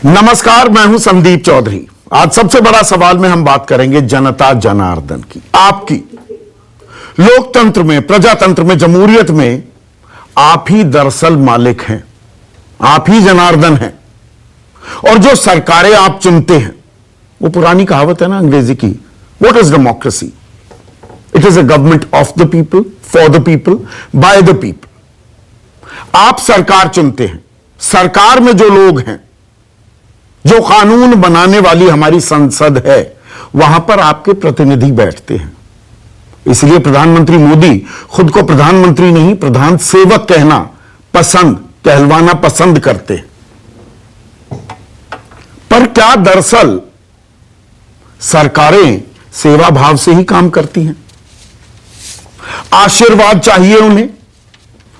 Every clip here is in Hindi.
नमस्कार, मैं हूं संदीप चौधरी। आज सबसे बड़ा सवाल में हम बात करेंगे जनता जनार्दन की, आपकी। लोकतंत्र में, प्रजातंत्र में, जमहूरियत में आप ही दरअसल मालिक हैं, आप ही जनार्दन हैं। और जो सरकारें आप चुनते हैं, वो पुरानी कहावत है ना अंग्रेजी की, what is democracy? It is a government of the people, for the people, by the people. आप सरकार चुनते हैं, सरकार में जो लोग हैं, जो कानून बनाने वाली हमारी संसद है, वहां पर आपके प्रतिनिधि बैठते हैं। इसलिए प्रधानमंत्री मोदी खुद को प्रधानमंत्री नहीं, प्रधान सेवक कहलवाना पसंद करते हैं। पर क्या दरअसल सरकारें सेवा भाव से ही काम करती हैं? आशीर्वाद चाहिए उन्हें,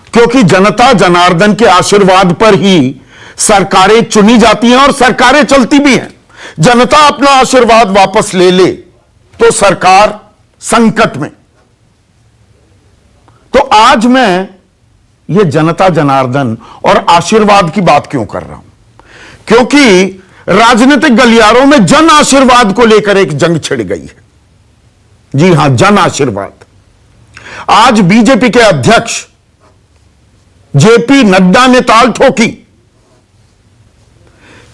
क्योंकि जनता जनार्दन के आशीर्वाद पर ही सरकारें चुनी जाती हैं और सरकारें चलती भी हैं। जनता अपना आशीर्वाद वापस ले ले तो सरकार संकट में। तो आज मैं ये जनता जनार्दन और आशीर्वाद की बात क्यों कर रहा हूं? क्योंकि राजनीतिक गलियारों में जन आशीर्वाद को लेकर एक जंग छिड़ गई है। जी हां, जन आशीर्वाद। आज बीजेपी के अध्यक्ष जेपी नड्डा ने ताल ठोकी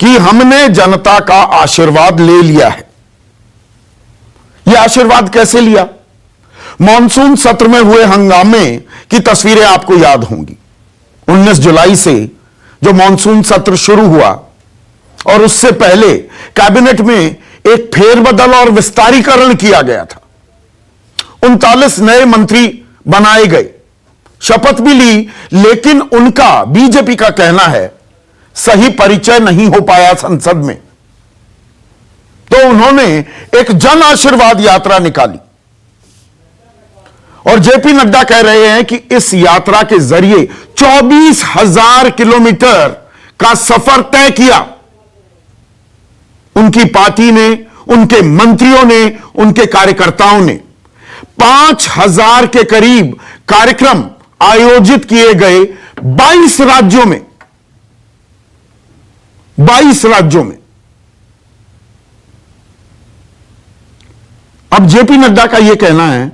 कि हमने जनता का आशीर्वाद ले लिया है। यह आशीर्वाद कैसे लिया? मॉनसून सत्र में हुए हंगामे की तस्वीरें आपको याद होंगी। 19 जुलाई से जो मॉनसून सत्र शुरू हुआ और उससे पहले कैबिनेट में एक फेरबदल और विस्तारीकरण किया गया था। 39 नए मंत्री बनाए गए, शपथ भी ली, लेकिन उनका, बीजेपी का कहना है, सही परिचय नहीं हो पाया संसद में। तो उन्होंने एक जन आशीर्वाद यात्रा निकाली और जेपी नड्डा कह रहे हैं कि इस यात्रा के जरिए 24,000 किलोमीटर का सफर तय किया। उनकी पार्टी ने, उनके मंत्रियों ने, उनके कार्यकर्ताओं ने 5,000 के करीब कार्यक्रम आयोजित किए गए 22 राज्यों में। 22 राज्यों में। अब जेपी नड्डा का यह कहना है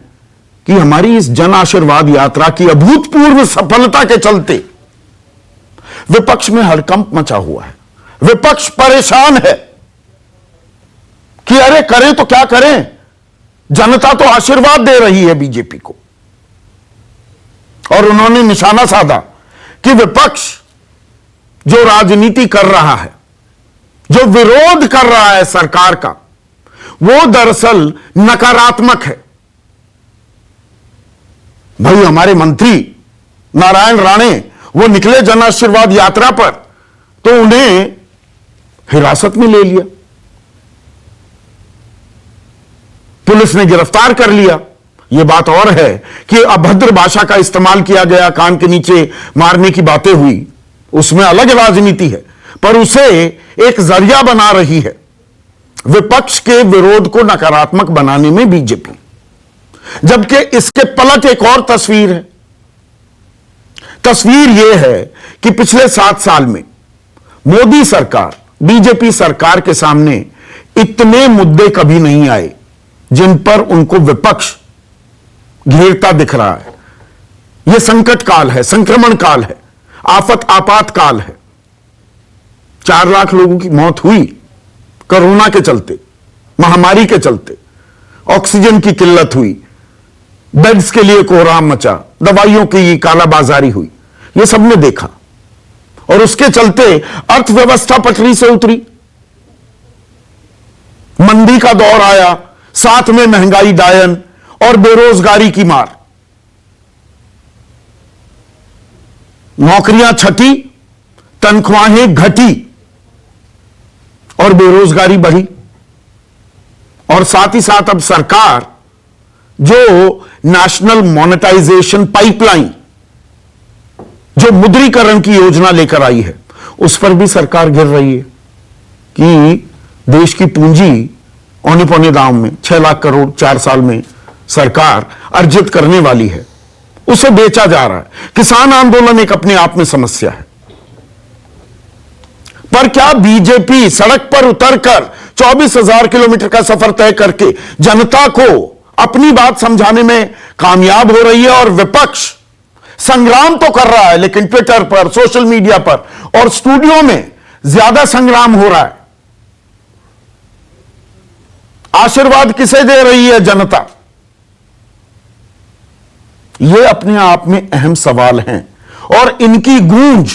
कि हमारी इस जन आशीर्वाद यात्रा की अभूतपूर्व सफलता के चलते विपक्ष में हड़कंप मचा हुआ है। विपक्ष परेशान है कि अरे करें तो क्या करें, जनता तो आशीर्वाद दे रही है बीजेपी को। और उन्होंने निशाना साधा कि विपक्ष जो राजनीति कर रहा है, जो विरोध कर रहा है सरकार का, वो दरअसल नकारात्मक है। भाई, हमारे मंत्री नारायण राणे वो निकले जन आशीर्वाद यात्रा पर, तो उन्हें हिरासत में ले लिया, पुलिस ने गिरफ्तार कर लिया। यह बात और है कि अभद्र भाषा का इस्तेमाल किया गया, कान के नीचे मारने की बातें हुई, उसमें अलग राजनीति है, पर उसे एक जरिया बना रही है विपक्ष के विरोध को नकारात्मक बनाने में बीजेपी। जबकि इसके पलट एक और तस्वीर है। तस्वीर यह है कि पिछले 7 साल में मोदी सरकार, बीजेपी सरकार के सामने इतने मुद्दे कभी नहीं आए जिन पर उनको विपक्ष घेरता दिख रहा है। यह संकट काल है, संक्रमण काल है, आफत आपातकाल है। 4 लाख लोगों की मौत हुई कोरोना के चलते, महामारी के चलते। ऑक्सीजन की किल्लत हुई, बेड्स के लिए कोहराम मचा, दवाइयों की कालाबाजारी हुई, यह सबने देखा। और उसके चलते अर्थव्यवस्था पटरी से उतरी, मंदी का दौर आया, साथ में महंगाई डायन और बेरोजगारी की मार। नौकरियां छटी, तनख्वाहें घटी और बेरोजगारी बढ़ी। और साथ ही साथ अब सरकार जो नेशनल मॉनेटाइजेशन पाइपलाइन, जो मुद्रीकरण की योजना लेकर आई है, उस पर भी सरकार गिर रही है कि देश की पूंजी औने पौने दाम में 6 लाख करोड़ 4 साल में सरकार अर्जित करने वाली है, उसे बेचा जा रहा है। किसान आंदोलन एक अपने आप में समस्या है। पर क्या बीजेपी सड़क पर उतरकर 24,000 किलोमीटर का सफर तय करके जनता को अपनी बात समझाने में कामयाब हो रही है? और विपक्ष संग्राम तो कर रहा है, लेकिन ट्विटर पर, सोशल मीडिया पर और स्टूडियो में ज्यादा संग्राम हो रहा है। आशीर्वाद किसे दे रही है जनता? ये अपने आप में अहम सवाल हैं और इनकी गूंज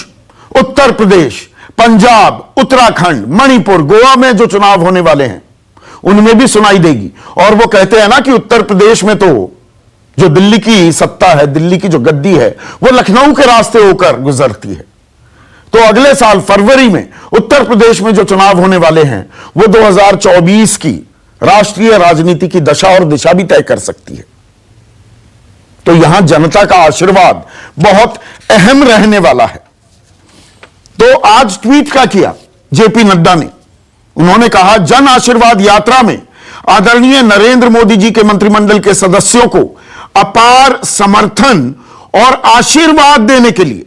उत्तर प्रदेश, पंजाब, उत्तराखंड, मणिपुर, गोवा में जो चुनाव होने वाले हैं उनमें भी सुनाई देगी। और वो कहते हैं ना कि उत्तर प्रदेश में तो जो दिल्ली की सत्ता है, दिल्ली की जो गद्दी है, वो लखनऊ के रास्ते होकर गुजरती है। तो अगले साल फरवरी में उत्तर प्रदेश में जो चुनाव होने वाले हैं वो 2024 की राष्ट्रीय राजनीति की दशा और दिशा भी तय कर सकती है। तो यहां जनता का आशीर्वाद बहुत अहम रहने वाला है। तो आज ट्वीट क्या किया जेपी नड्डा ने? उन्होंने कहा, जन आशीर्वाद यात्रा में आदरणीय नरेंद्र मोदी जी के मंत्रिमंडल के सदस्यों को अपार समर्थन और आशीर्वाद देने के लिए,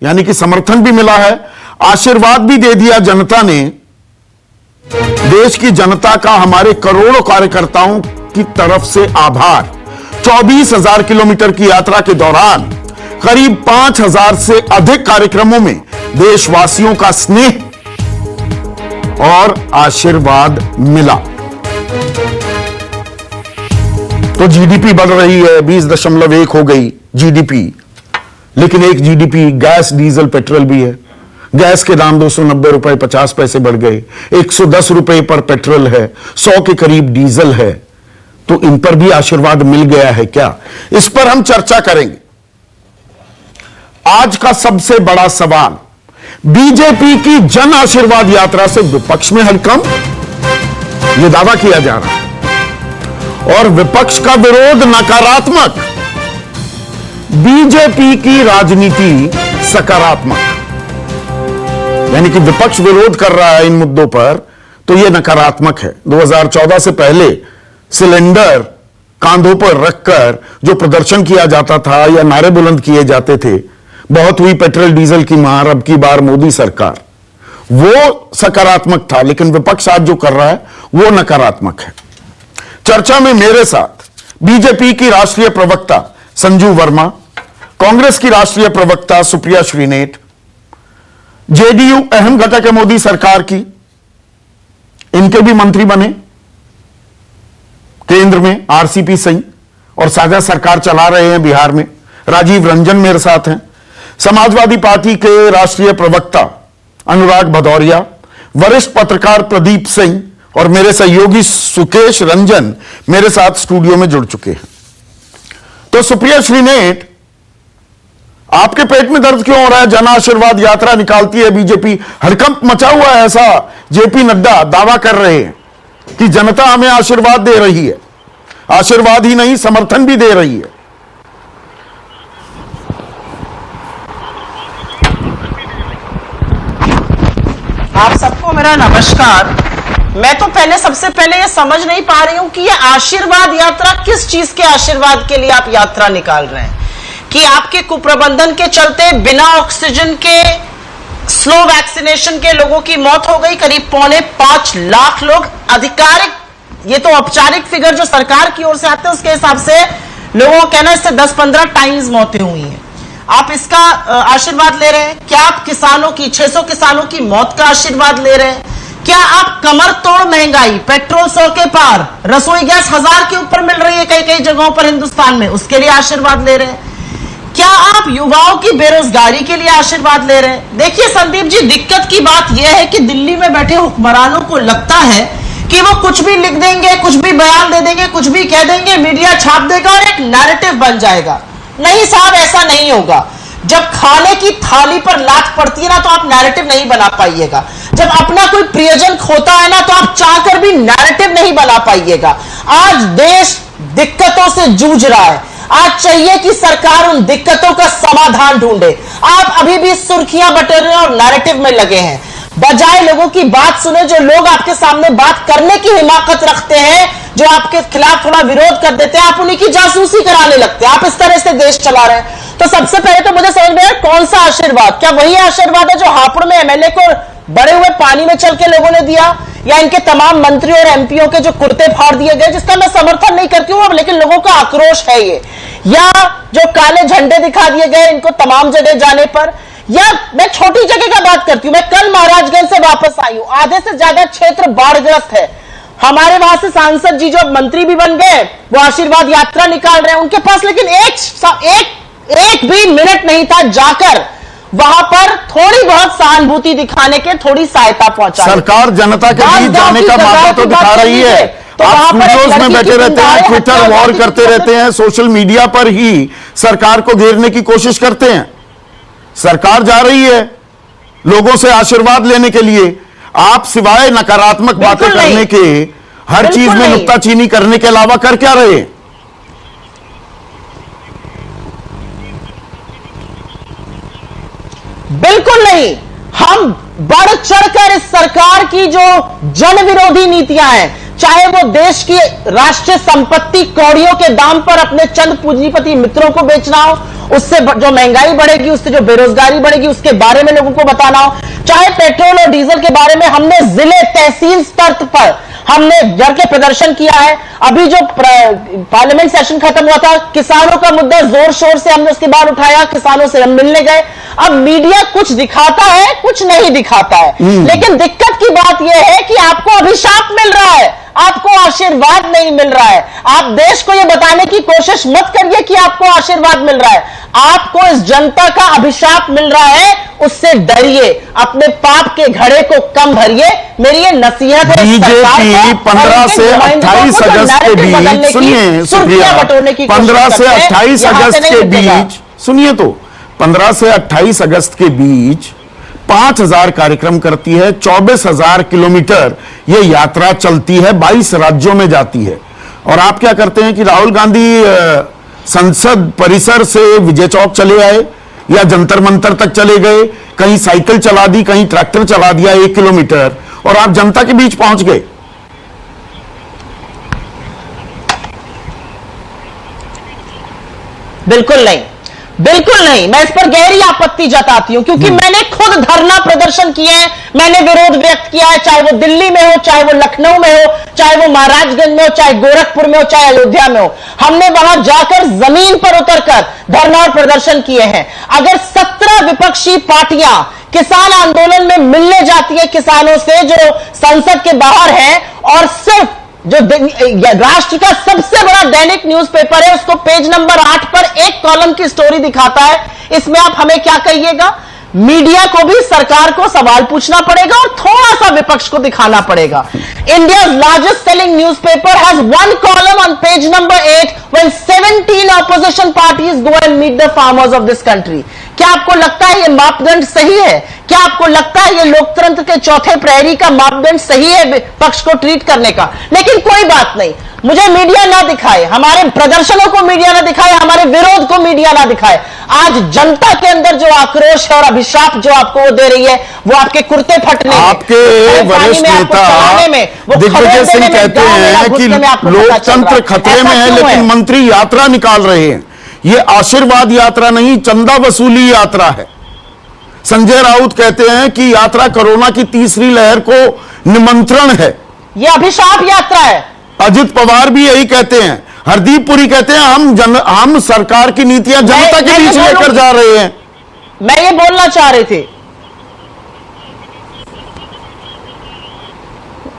यानी कि समर्थन भी मिला है, आशीर्वाद भी दे दिया जनता ने। देश की जनता का हमारे करोड़ों कार्यकर्ताओं की तरफ से आभार। 24,000 किलोमीटर की यात्रा के दौरान करीब 5,000 से अधिक कार्यक्रमों में देशवासियों का स्नेह और आशीर्वाद मिला। तो जीडीपी बढ़ रही है, 20.1 हो गई जीडीपी, लेकिन एक जीडीपी गैस, डीजल, पेट्रोल भी है। गैस के दाम 290 रुपए 50 पैसे बढ़ गए, 110 रुपए पर पेट्रोल है, 100 के करीब डीजल है। तो इन पर भी आशीर्वाद मिल गया है क्या? इस पर हम चर्चा करेंगे। आज का सबसे बड़ा सवाल, बीजेपी की जन आशीर्वाद यात्रा से विपक्ष में हड़कंप, यह दावा किया जा रहा है, और विपक्ष का विरोध नकारात्मक, बीजेपी की राजनीति सकारात्मक। यानी कि विपक्ष विरोध कर रहा है इन मुद्दों पर, तो यह नकारात्मक है। 2014 से पहले सिलेंडर कांधों पर रखकर जो प्रदर्शन किया जाता था या नारे बुलंद किए जाते थे, बहुत हुई पेट्रोल डीजल की मार, अब की बार मोदी सरकार, वो सकारात्मक था। लेकिन विपक्ष आज जो कर रहा है वो नकारात्मक है। चर्चा में मेरे साथ बीजेपी की राष्ट्रीय प्रवक्ता संजू वर्मा, कांग्रेस की राष्ट्रीय प्रवक्ता सुप्रिया श्रीनेत, जेडीयू अहम घटक है मोदी सरकार की, इनके भी मंत्री बने केंद्र में, आरसीपी सिंह, और साझा सरकार चला रहे हैं बिहार में, राजीव रंजन मेरे साथ हैं। समाजवादी पार्टी के राष्ट्रीय प्रवक्ता अनुराग भदौरिया, वरिष्ठ पत्रकार प्रदीप सिंह और मेरे सहयोगी सुकेश रंजन मेरे साथ स्टूडियो में जुड़ चुके हैं। तो सुप्रिया श्रीनेत, आपके पेट में दर्द क्यों हो रहा है? जन आशीर्वाद यात्रा निकालती है बीजेपी, हड़कंप मचा हुआ है, ऐसा जेपी नड्डा दावा कर रहे हैं कि जनता हमें आशीर्वाद दे रही है। आशीर्वाद ही नहीं, समर्थन भी दे रही है। आप सबको मेरा नमस्कार। मैं तो सबसे पहले ये समझ नहीं पा रही हूं कि ये आशीर्वाद यात्रा किस चीज के आशीर्वाद के लिए आप यात्रा निकाल रहे हैं? कि आपके कुप्रबंधन के चलते बिना ऑक्सीजन के, स्लो वैक्सीनेशन के लोगों की मौत हो गई, करीब 4.25 लाख लोग। आधिकारिक, ये तो औपचारिक फिगर जो सरकार की ओर से आते हैं उसके हिसाब से लोगों का कहना है इससे 10-15 टाइम्स मौतें हुई हैं। आप इसका आशीर्वाद ले रहे हैं? क्या आप किसानों की, 600 किसानों की मौत का आशीर्वाद ले रहे हैं? क्या आप कमर तोड़ महंगाई, पेट्रोल 100 के पार, रसोई गैस 1000 के ऊपर मिल रही है कई कई जगहों पर हिंदुस्तान में, उसके लिए आशीर्वाद ले रहे हैं? क्या आप युवाओं की बेरोजगारी के लिए आशीर्वाद ले रहे हैं? देखिए संदीप जी, दिक्कत की बात यह है कि दिल्ली में बैठे हुक्मरानों को लगता है कि वो कुछ भी लिख देंगे, कुछ भी बयान दे देंगे, कुछ भी कह देंगे, मीडिया छाप देगा और एक नैरेटिव बन जाएगा। नहीं साहब, ऐसा नहीं होगा। जब खाने की थाली पर लात पड़ती है ना, तो आप नैरेटिव नहीं बना पाइएगा। जब अपना कोई प्रियजन खोता है ना, तो आप चाहकर भी नैरेटिव नहीं बना पाइएगा। आज देश दिक्कतों से जूझ रहा है। आज चाहिए कि सरकार उन दिक्कतों का समाधान ढूंढे। आप अभी भी सुर्खियां बटोरने और नैरेटिव में लगे हैं, बजाय लोगों की बात सुने। जो लोग आपके सामने बात करने की हिमाकत रखते हैं, जो आपके खिलाफ थोड़ा विरोध कर देते हैं, आप उन्हीं की जासूसी कराने लगते हैं। आप इस तरह से देश चला रहे हैं। तो सबसे पहले तो मुझे समझ में आया, कौन सा आशीर्वाद? क्या वही आशीर्वाद है जो हापुड़ में एमएलए को बड़े हुए पानी में चल के लोगों ने दिया, या इनके तमाम मंत्री और एमपीओ के जो कुर्ते फाड़ दिए गए, जिसका मैं समर्थन नहीं करती हूं, लेकिन लोगों का आक्रोश है ये, या जो काले झंडे दिखा दिए गए इनको तमाम जगह जाने पर, या मैं छोटी जगह का बात करती हूं, मैं कल महाराजगंज से वापस आई हूं, आधे से ज्यादा क्षेत्र बाढ़ग्रस्त है, हमारे वहां से सांसद जी जो मंत्री भी बन गए वो आशीर्वाद यात्रा निकाल रहे हैं, उनके पास लेकिन एक भी मिनट नहीं था जाकर वहां पर थोड़ी बहुत सहानुभूति दिखाने के, थोड़ी सहायता पहुंचा। सरकार जनता के बीच जाने का मौका तो दिखा रही है, तो आप स्टूडियोज में बैठे रहते हैं, ट्विटर वॉर करते रहते हैं, सोशल मीडिया पर ही सरकार को घेरने की कोशिश करते हैं। सरकार जा रही है लोगों से आशीर्वाद लेने के लिए, आप सिवाय नकारात्मक बातें करने के, हर चीज में नुक्ताचीनी करने के अलावा कर क्या रहे हैं? बिल्कुल नहीं। हम बढ़ चढ़कर इस सरकार की जो जन विरोधी नीतियां हैं, चाहे वो देश की राष्ट्रीय संपत्ति कौड़ियों के दाम पर अपने चंद पूंजीपति मित्रों को बेचना हो, उससे जो महंगाई बढ़ेगी, उससे जो बेरोजगारी बढ़ेगी, उसके बारे में लोगों को बताना हो, चाहे पेट्रोल और डीजल के बारे में हमने जिले तहसील स्तर पर हमने घर के प्रदर्शन किया है। अभी जो पार्लियामेंट सेशन खत्म हुआ था, किसानों का मुद्दा जोर शोर से हमने उसके बाद उठाया, किसानों से हम मिलने गए। अब मीडिया कुछ दिखाता है, कुछ नहीं दिखाता है, लेकिन दिक्कत की बात यह है कि आपको अभिशाप मिल रहा है, आपको आशीर्वाद नहीं मिल रहा है। आप देश को यह बताने की कोशिश मत करिए कि आपको आशीर्वाद मिल रहा है, आपको इस जनता का अभिशाप मिल रहा है, उससे डरिए, अपने पाप के घड़े को कम भरिए। मेरी ये नसीहत है। बीजेपी 15 से 28 अगस्त के बीच, सुनिए सुप्रिया, 15 से 28 अगस्त के बीच सुनिए, तो 15 से 28 अगस्त के बीच 5000 कार्यक्रम करती है, 24,000 किलोमीटर ये यात्रा चलती है, 22 राज्यों में जाती है। और आप क्या करते हैं कि राहुल गांधी संसद परिसर से विजय चौक चले आए या जंतर मंतर तक चले गए, कहीं साइकिल चला दी, कहीं ट्रैक्टर चला दिया 1 किलोमीटर, और आप जनता के बीच पहुंच गए। बिल्कुल नहीं, बिल्कुल नहीं। मैं इस पर गहरी आपत्ति जताती हूं, क्योंकि मैंने खुद धरना प्रदर्शन किए हैं, मैंने विरोध व्यक्त किया है, चाहे वो दिल्ली में हो, चाहे वो लखनऊ में हो, चाहे वो महाराजगंज में हो, चाहे गोरखपुर में हो, चाहे अयोध्या में हो। हमने वहां जाकर जमीन पर उतरकर धरना और प्रदर्शन किए हैं। अगर 17 विपक्षी पार्टियां किसान आंदोलन में मिलने जाती है किसानों से जो संसद के बाहर हैं, और सिर्फ जो राष्ट्र का सबसे बड़ा दैनिक न्यूज़पेपर है उसको पेज नंबर 8 पर एक कॉलम की स्टोरी दिखाता है, इसमें आप हमें क्या कहिएगा? मीडिया को भी सरकार को सवाल पूछना पड़ेगा और थोड़ा सा विपक्ष को दिखाना पड़ेगा। India largest selling newspaper has one column on page number 8 when 17 opposition parties go and meet the farmers of this country. क्या आपको लगता है ये मापदंड सही है? क्या आपको लगता है ये लोकतंत्र के चौथे प्रहरी का मापदंड सही है पक्ष को ट्रीट करने का? लेकिन कोई बात नहीं, मुझे मीडिया ना दिखाए, हमारे प्रदर्शनों को मीडिया ना दिखाए, हमारे विरोध को मीडिया ना दिखाए। आज जनता के अंदर जो आक्रोश है और अभिशाप जो आपको वो दे रही है, वो आपके कुर्ते फटने, आपके वरिष्ठ नेता दिग्विजय सिंह कहते हैं कि लोकतंत्र खतरे में है, लेकिन मंत्री यात्रा निकाल रहे हैं। ये आशीर्वाद यात्रा नहीं, चंदा वसूली यात्रा है। संजय राउत कहते हैं कि यात्रा कोरोना की तीसरी लहर को निमंत्रण है, यह अभिशाप यात्रा है। अजित पवार भी यही कहते हैं, हरदीप पुरी कहते हैं हम सरकार की नीतियां जनता के बीच लेकर जा रहे हैं। मैं ये बोलना चाह रही थी,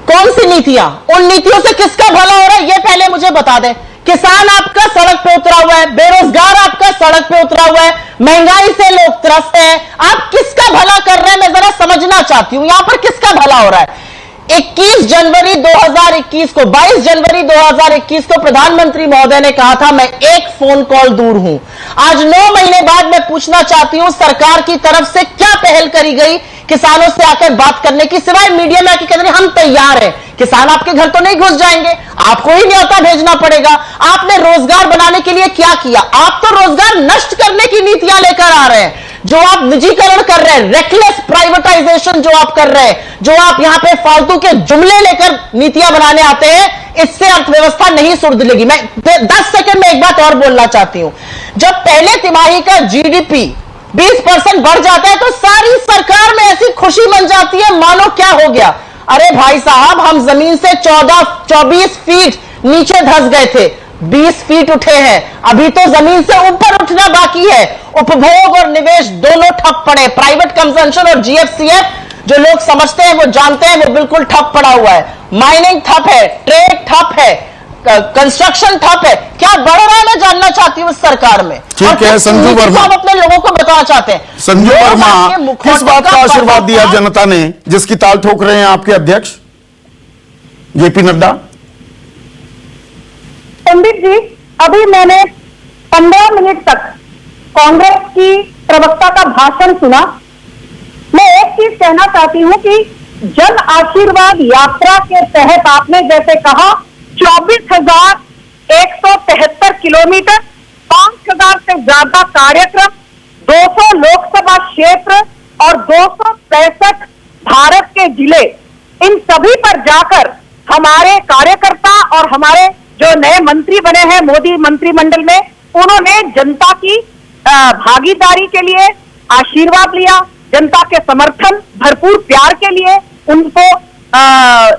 कौन सी नीतियां? उन नीतियों से किसका भला हो रहा है ये पहले मुझे बता दें। किसान आपका सड़क पे उतरा हुआ है, बेरोजगार आपका सड़क पे उतरा हुआ है, महंगाई से लोग त्रस्त हैं, आप किसका भला कर रहे हैं मैं जरा समझना चाहती हूं। यहां पर किसका भला हो रहा है? 21 जनवरी 2021 को 22 जनवरी 2021 को प्रधानमंत्री महोदय ने कहा था मैं एक फोन कॉल दूर हूं। आज 9 महीने बाद मैं पूछना चाहती हूं सरकार की तरफ से क्या पहल करी गई किसानों से आकर बात करने की, सिवाय मीडिया में आके कहते हैं हम तैयार हैं। किसान आपके घर तो नहीं घुस जाएंगे, आपको ही न्योता भेजना पड़ेगा। आपने रोजगार बनाने के लिए क्या किया? आप तो रोजगार नष्ट करने की नीतियां लेकर आ रहे हैं। जो आप निजीकरण कर रहे हैं, रेकलेस प्राइवेटाइजेशन जो आप कर रहे हैं, जो आप यहां पे फालतू के जुमले लेकर नीतियां बनाने आते हैं, इससे अर्थव्यवस्था नहीं सुधरेगी। मैं 10 सेकंड में एक बात और बोलना चाहती हूं। जब पहले तिमाही का जीडीपी 20% बढ़ जाता है तो सारी सरकार में ऐसी खुशी बन जाती है मानो क्या हो गया। अरे भाई साहब, हम जमीन से 14-24 फीट नीचे धंस गए थे, 20 फीट उठे हैं, अभी तो जमीन से ऊपर उठना बाकी है। उपभोग और निवेश दोनों ठप पड़े, प्राइवेट कंजम्पशन और जीएफसीएफ जो लोग समझते हैं वो जानते हैं वो बिल्कुल ठप पड़ा हुआ है। माइनिंग ठप है, ट्रेड ठप है, कंस्ट्रक्शन ठप है। क्या बढ़ रहा है मैं जानना चाहती हूँ इस सरकार में। ठीक है संजू वर्मा, आप अपने लोगों को बताना चाहते हैं। संजू वर्मा, किस बात का आशीर्वाद दिया जनता ने जिसकी ताल ठोक रहे हैं आपके अध्यक्ष जेपी नड्डा? संदीप जी, अभी मैंने 15 मिनट तक कांग्रेस की प्रवक्ता का भाषण सुना। मैं एक चीज कहना चाहती हूं कि जन आशीर्वाद यात्रा के तहत आपने जैसे कहा 24,173 किलोमीटर, 5,000 से ज्यादा कार्यक्रम, 200 लोकसभा क्षेत्र और 265 भारत के जिले, इन सभी पर जाकर हमारे कार्यकर्ता और हमारे जो नए मंत्री बने हैं मोदी मंत्रिमंडल में, उन्होंने जनता की भागीदारी के लिए आशीर्वाद लिया, जनता के समर्थन भरपूर प्यार के लिए उनको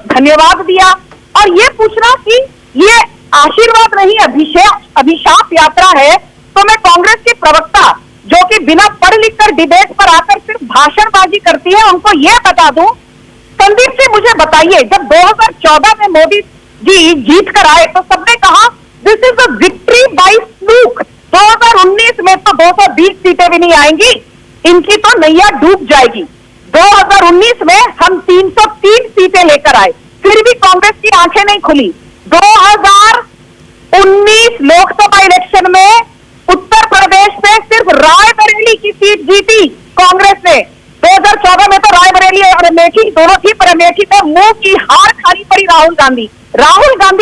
धन्यवाद दिया। और ये पूछना कि ये आशीर्वाद नहीं अभिशाप यात्रा है, तो मैं कांग्रेस की प्रवक्ता जो कि बिना पढ़ लिख कर डिबेट पर आकर सिर्फ भाषणबाजी करती है, उनको ये बता दूं, संदीप जी मुझे बताइए, जब 2014 में मोदी जी जीत कर आए तो सबने कहा this is a victory by fluke, 2019 में तो 220 सीटें भी नहीं आएंगी, इनकी तो नैया डूब जाएगी। 2019 में हम 303 सीटें लेकर आए, फिर भी कांग्रेस की आंखें नहीं खुली। 2019 लोकसभा इलेक्शन में उत्तर प्रदेश में सिर्फ रायबरेली की सीट जीती कांग्रेस ने। 2014 में तो रायबरेली और अमेठी दोनों थी, पर अमेठी में मुंह की हार खानी पड़ी राहुल गांधी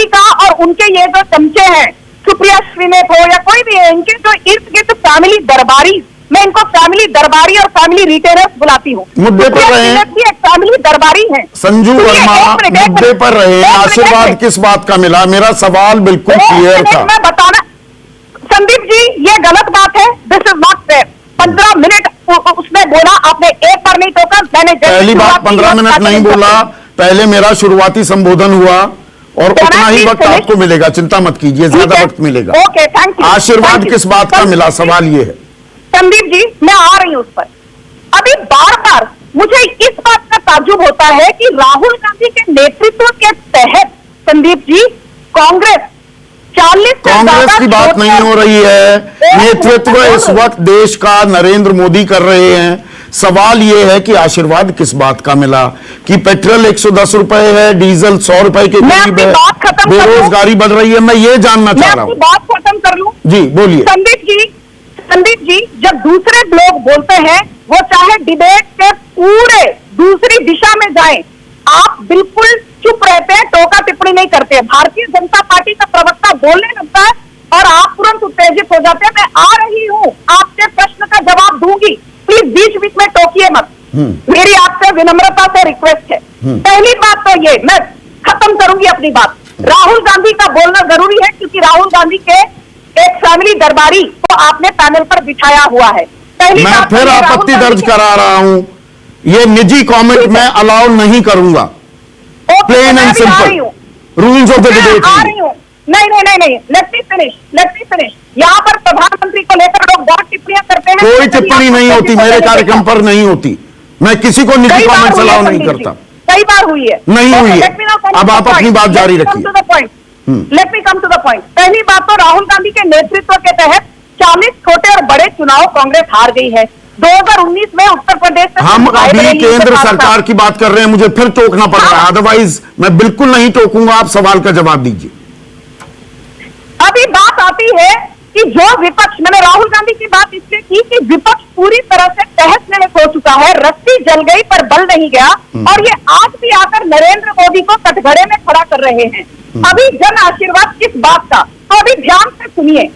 का। और उनके ये जो चमचे हैं सुप्रिया श्रीनेत हो या कोई भी है, इनके जो इर्द गिर्द फैमिली दरबारी, मैं इनको फैमिली दरबारी और फैमिली रिटेलर्स बुलाती हूँ, मुद्दे पर रहे एक फैमिली दरबारी है। संजू वर्मा, मुद्दे पर रहे, आशीर्वाद किस बात का मिला? मेरा सवाल बिल्कुल क्लियर था। मैं बताना संदीप जी, ये गलत बात है, this is not fair. 15 minute उसने बोला, आपने एक बार नहीं टोका। मैंने पहली बात 15 मिनट नहीं बोला, पहले मेरा शुरुआती संबोधन हुआ और उतना ही वक्त आपको मिलेगा, चिंता मत कीजिए, ज्यादा वक्त मिलेगा। Okay, thank you. आशीर्वाद किस बात का मिला, सवाल ये है। संदीप जी, मैं आ रही हूं उस पर। अभी बार बार मुझे इस बात का ताज्जुब होता है कि राहुल गांधी के नेतृत्व के तहत संदीप जी कांग्रेस 40 कांग्रेस की बात नहीं हो रही है, नेतृत्व इस वक्त देश का नरेंद्र मोदी कर रहे हैं। सवाल यह है कि आशीर्वाद किस बात का मिला कि पेट्रोल 110 रुपए है, डीजल 100 रुपए के करीब है, बेरोजगारी बढ़ रही है। मैं ये जानना चाह रहा हूं। बात खत्म कर लूं जी, बोलिए। संदीप जी, जब दूसरे लोग बोलते हैं वो चाहे डिबेट के पूरे दूसरी दिशा में जाएं, आप बिल्कुल चुप रहते हैं, टोका टिप्पणी नहीं करते। भारतीय जनता पार्टी का प्रवक्ता बोलने लगता है और आप तुरंत उत्तेजित हो जाते हैं। मैं आ रही हूं, आपके प्रश्न का जवाब दूंगी, प्लीज बीच बीच में टोकिए मत। मेरी आपसे विनम्रता से रिक्वेस्ट है। पहली बात तो ये, मैं खत्म करूंगी अपनी बात। राहुल गांधी का बोलना जरूरी है क्योंकि राहुल गांधी के एक फैमिली दरबारी को आपने पैनल पर बिठाया हुआ है। मैं फिर आपत्ति दर्ज करा रहा हूं, ये निजी कमेंट मैं अलाउ नहीं करूंगा। Plain and simple rules of the debate. नहीं, लेट मी फिनिश। यहाँ पर प्रधानमंत्री को लेकर लोग बहुत टिप्पणियां करते हैं। कोई टिप्पणी नहीं होती, मेरे कार्यक्रम पर नहीं होती। मैं किसी को निजी कमेंट्स अलाउ नहीं करता। कई बार हुई है, नहीं हुई है। अब आप अपनी बात जारी रखिए। Let me come to the point. पहली बात तो राहुल गांधी के नेतृत्व के तहत 40 छोटे और बड़े चुनाव कांग्रेस हार गई है। 2019 में उत्तर प्रदेश में हम अभी केंद्र सरकार की बात कर रहे हैं, मुझे फिर टोकना पड़ रहा है, अदरवाइज मैं बिल्कुल नहीं टोकूंगा। आप सवाल का जवाब दीजिए। अभी बात आती है कि जो विपक्ष, मैंने राहुल गांधी की बात इसलिए की कि विपक्ष पूरी तरह से तहस नहस हो चुका है, रस्सी जल गई पर बल नहीं गया, और ये आज भी आकर नरेंद्र मोदी को कटघरे में खड़ा कर रहे हैं। अभी जन आशीर्वाद किस बात का, तो अभी ध्यान से सुनिए।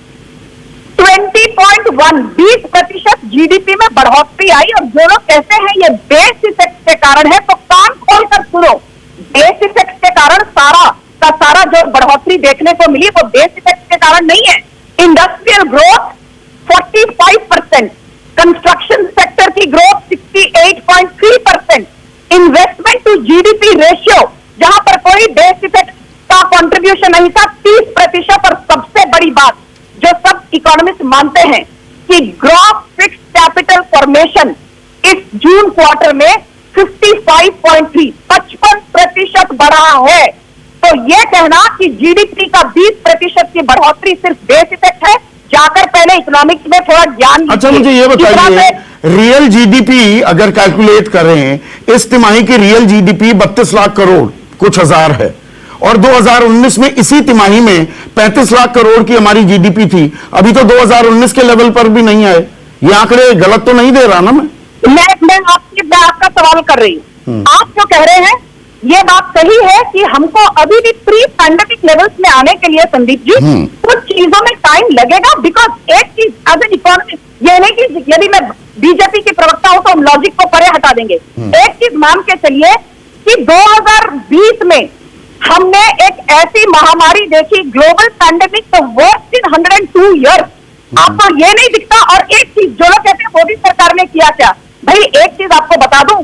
20% जीडीपी में बढ़ोतरी आई, और जो लोग कहते हैं ये बेस इफेक्ट के कारण है, तो कान खोलकर सुनो। बेस इफेक्ट के कारण सारा जो बढ़ोतरी देखने को मिली वो बेस इफेक्ट के कारण नहीं है। इंडस्ट्रियल ग्रोथ 45%, कंस्ट्रक्शन सेक्टर की growth 68.3%, investment to GDP ratio जहां पर कोई बेस इफेक्ट का कंट्रीब्यूशन नहीं था 30%, और सबसे बड़ी बात जो सब इकोनॉमिस्ट मानते हैं कि ग्रॉस फिक्स्ड कैपिटल फॉर्मेशन इस जून क्वार्टर में 55% बढ़ा है। तो यह कहना कि जीडीपी का 20% की बढ़ोतरी सिर्फ बेस इफेक्ट है, जाकर पहले इकोनॉमिक्स में थोड़ा ज्ञान अच्छा लीजिए। मुझे ये बताइए, रियल जीडीपी अगर कैलकुलेट करें, इस तिमाही की रियल जीडीपी 32 लाख करोड़ कुछ हजार है, और 2019 में इसी तिमाही में 35 लाख करोड़ की हमारी जीडीपी थी। अभी तो 2019 के लेवल पर भी नहीं आए। ये आंकड़े गलत तो नहीं दे रहा ना मैं आपका सवाल कर रही हूं। आप जो कह रहे हैं ये बात सही है कि हमको अभी भी प्री पैंडेमिक लेवल्स में आने के लिए संदीप जी कुछ चीजों में टाइम लगेगा। बिकॉज एक चीज एज एन इकोनॉमिस्ट, ये नहीं कि यदि मैं बीजेपी की प्रवक्ता हूं तो हम लॉजिक को परे हटा देंगे। एक चीज मान के चलिए कि 2020 में हमने एक ऐसी महामारी देखी, global pandemic, the worst in 102 years. आपको ये नहीं दिखता। और एक चीज जो लोग कहते हैं मोदी सरकार ने किया क्या, भाई एक चीज आपको बता दूं,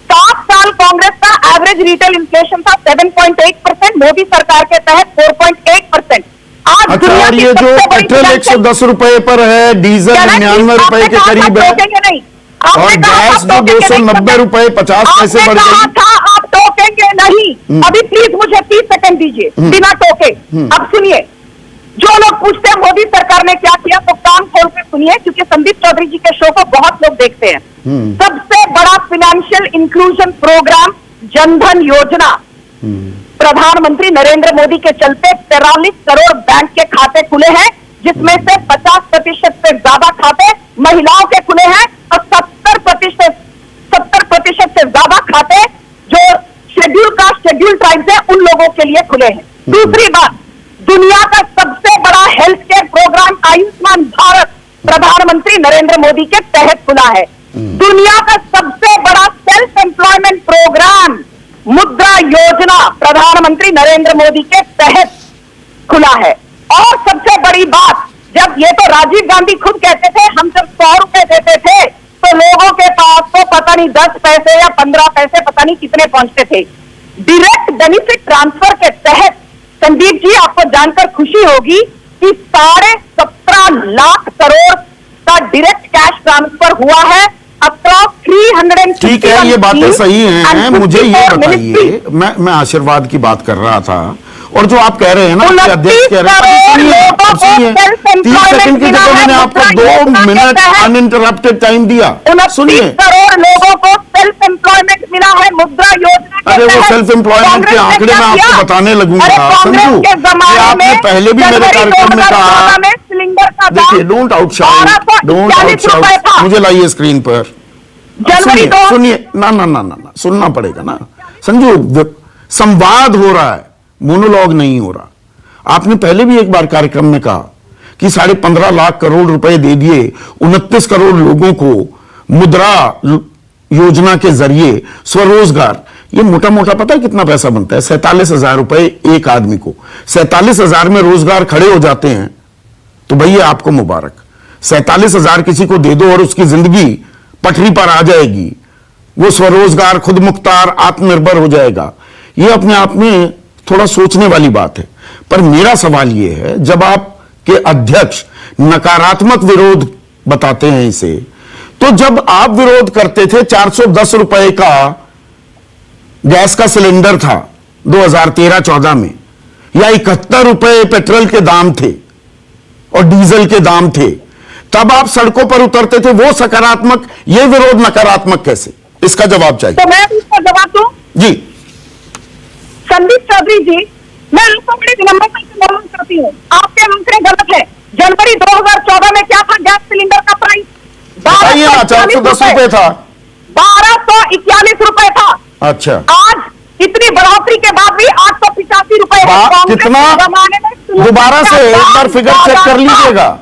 7 साल कांग्रेस का एवरेज रिटेल इन्फ्लेशन था 7.8%, मोदी सरकार के तहत 4.8%। आज अच्छा, और ये जो पेट्रोल 110 रुपए पर है, डीजल 99 रुपए के करीब है, नहीं, और गैस जो 290 रुपए 50 पैसे बढ़ गई। आप टोकेंगे नहीं। अभी प्लीज मुझे 30 सेकंड दीजिए बिना टोके। अब सुनिए, जो लोग पूछते हैं मोदी सरकार ने क्या किया, तो कान खोल कर सुनिए, क्योंकि संदीप चौधरी जी के शो को बहुत लोग देखते हैं। सबसे बड़ा फाइनेंशियल इंक्लूजन प्रोग्राम जनधन योजना, प्रधानमंत्री नरेंद्र मोदी के चलते 43 करोड़ बैंक के खाते खुले हैं, जिसमें से 50% से ज्यादा खाते महिलाओं के खुले हैं, और 70% से ज्यादा खाते जो शेड्यूल ट्राइब्स है उन लोगों के लिए खुले हैं। दूसरी बात, दुनिया का सबसे बड़ा health care programme Ayushman Bharat प्रधानमंत्री नरेंद्र मोदी के तहत खुला है। दुनिया का सबसे बड़ा सेल्फ एम्प्लॉयमेंट प्रोग्राम मुद्रा योजना प्रधानमंत्री नरेंद्र मोदी के तहत खुला है। और सबसे बड़ी बात, जब ये तो राजीव गांधी खुद कहते थे, हम जब 100 रुपए देते थे तो लोगों के पास तो पता नहीं 10 पैसे या 15 पैसे पता नहीं कितने पहुंचते थे। डायरेक्ट बेनिफिट ट्रांसफर के तहत संदीप जी आपको जानकर खुशी होगी कि 17.5 लाख करोड़ का डायरेक्ट कैश ट्रांसफर हुआ है अक्रॉस 300। ठीक है, ये बातें सही हैं। मुझे ये बताइए, मैं आशीर्वाद की बात कर रहा था, और जो आप कह रहे हैं ना कि अध्यक्ष कह रहे हैं, 30 सेकंड की जगह मैंने आपको 2 मिनट अनइंटरप्टेड टाइम दिया। सुनिए, 29 करोड़ लोगों को सेल्फ एम्प्लॉयमेंट मिला है मुद्रा योजना के अरे वो तहत। सेल्फ एम्प्लॉयमेंट के आंकड़े मैं आपको बताने लगूंगा। संजू, ये आपने पहले भी मेरे कार्यक्रम में कहा, सिलेंडर का दाम देखिए, डोंट आउटशाउट, मुझे लाइए स्क्रीन पर। सुनिए ना, सुनना पड़ेगा ना संजू, संवाद हो रहा है, मोनोलॉग नहीं हो रहा। आपने पहले भी एक बार कार्यक्रम में कहा कि 15.5 लाख करोड़ रुपए दे दिए 29 करोड़ लोगों को मुद्रा योजना के जरिए स्वरोजगार। ये मोटा मोटा पता है कितना पैसा बनता है? 47,000 रुपए एक आदमी को। 47,000 में रोजगार खड़े हो जाते हैं तो भैया आपको मुबारक। 47,000 किसी को दे दो और उसकी जिंदगी पटरी पर आ जाएगी, वो स्वरोजगार, खुद मुख्तार, आत्मनिर्भर हो जाएगा। ये अपने आप में थोड़ा सोचने वाली बात है। पर मेरा सवाल यह है, जब आपके अध्यक्ष नकारात्मक विरोध बताते हैं इसे, तो जब आप विरोध करते थे 410 रुपए का गैस का सिलेंडर था 2013-14 में, या 71 रुपए पेट्रोल के दाम थे और डीजल के दाम थे, तब आप सड़कों पर उतरते थे, वो सकारात्मक, ये विरोध नकारात्मक कैसे? इसका जवाब चाहिए। तो मैं इसका जवाब दूं जी। संदीप चौधरी जी, मैं आपको बड़े विनम्र से मालूम करती हूँ, आपके आंकड़े गलत है। जनवरी 2014 में क्या था गैस सिलेंडर का प्राइस? 410 रुपए था। 1241 रुपए था। अच्छा, आज इतनी बढ़ोतरी के बाद भी 885 रुपए है। कितना? दोबारा से एक बार फिगर चेक कर लीजिएगा।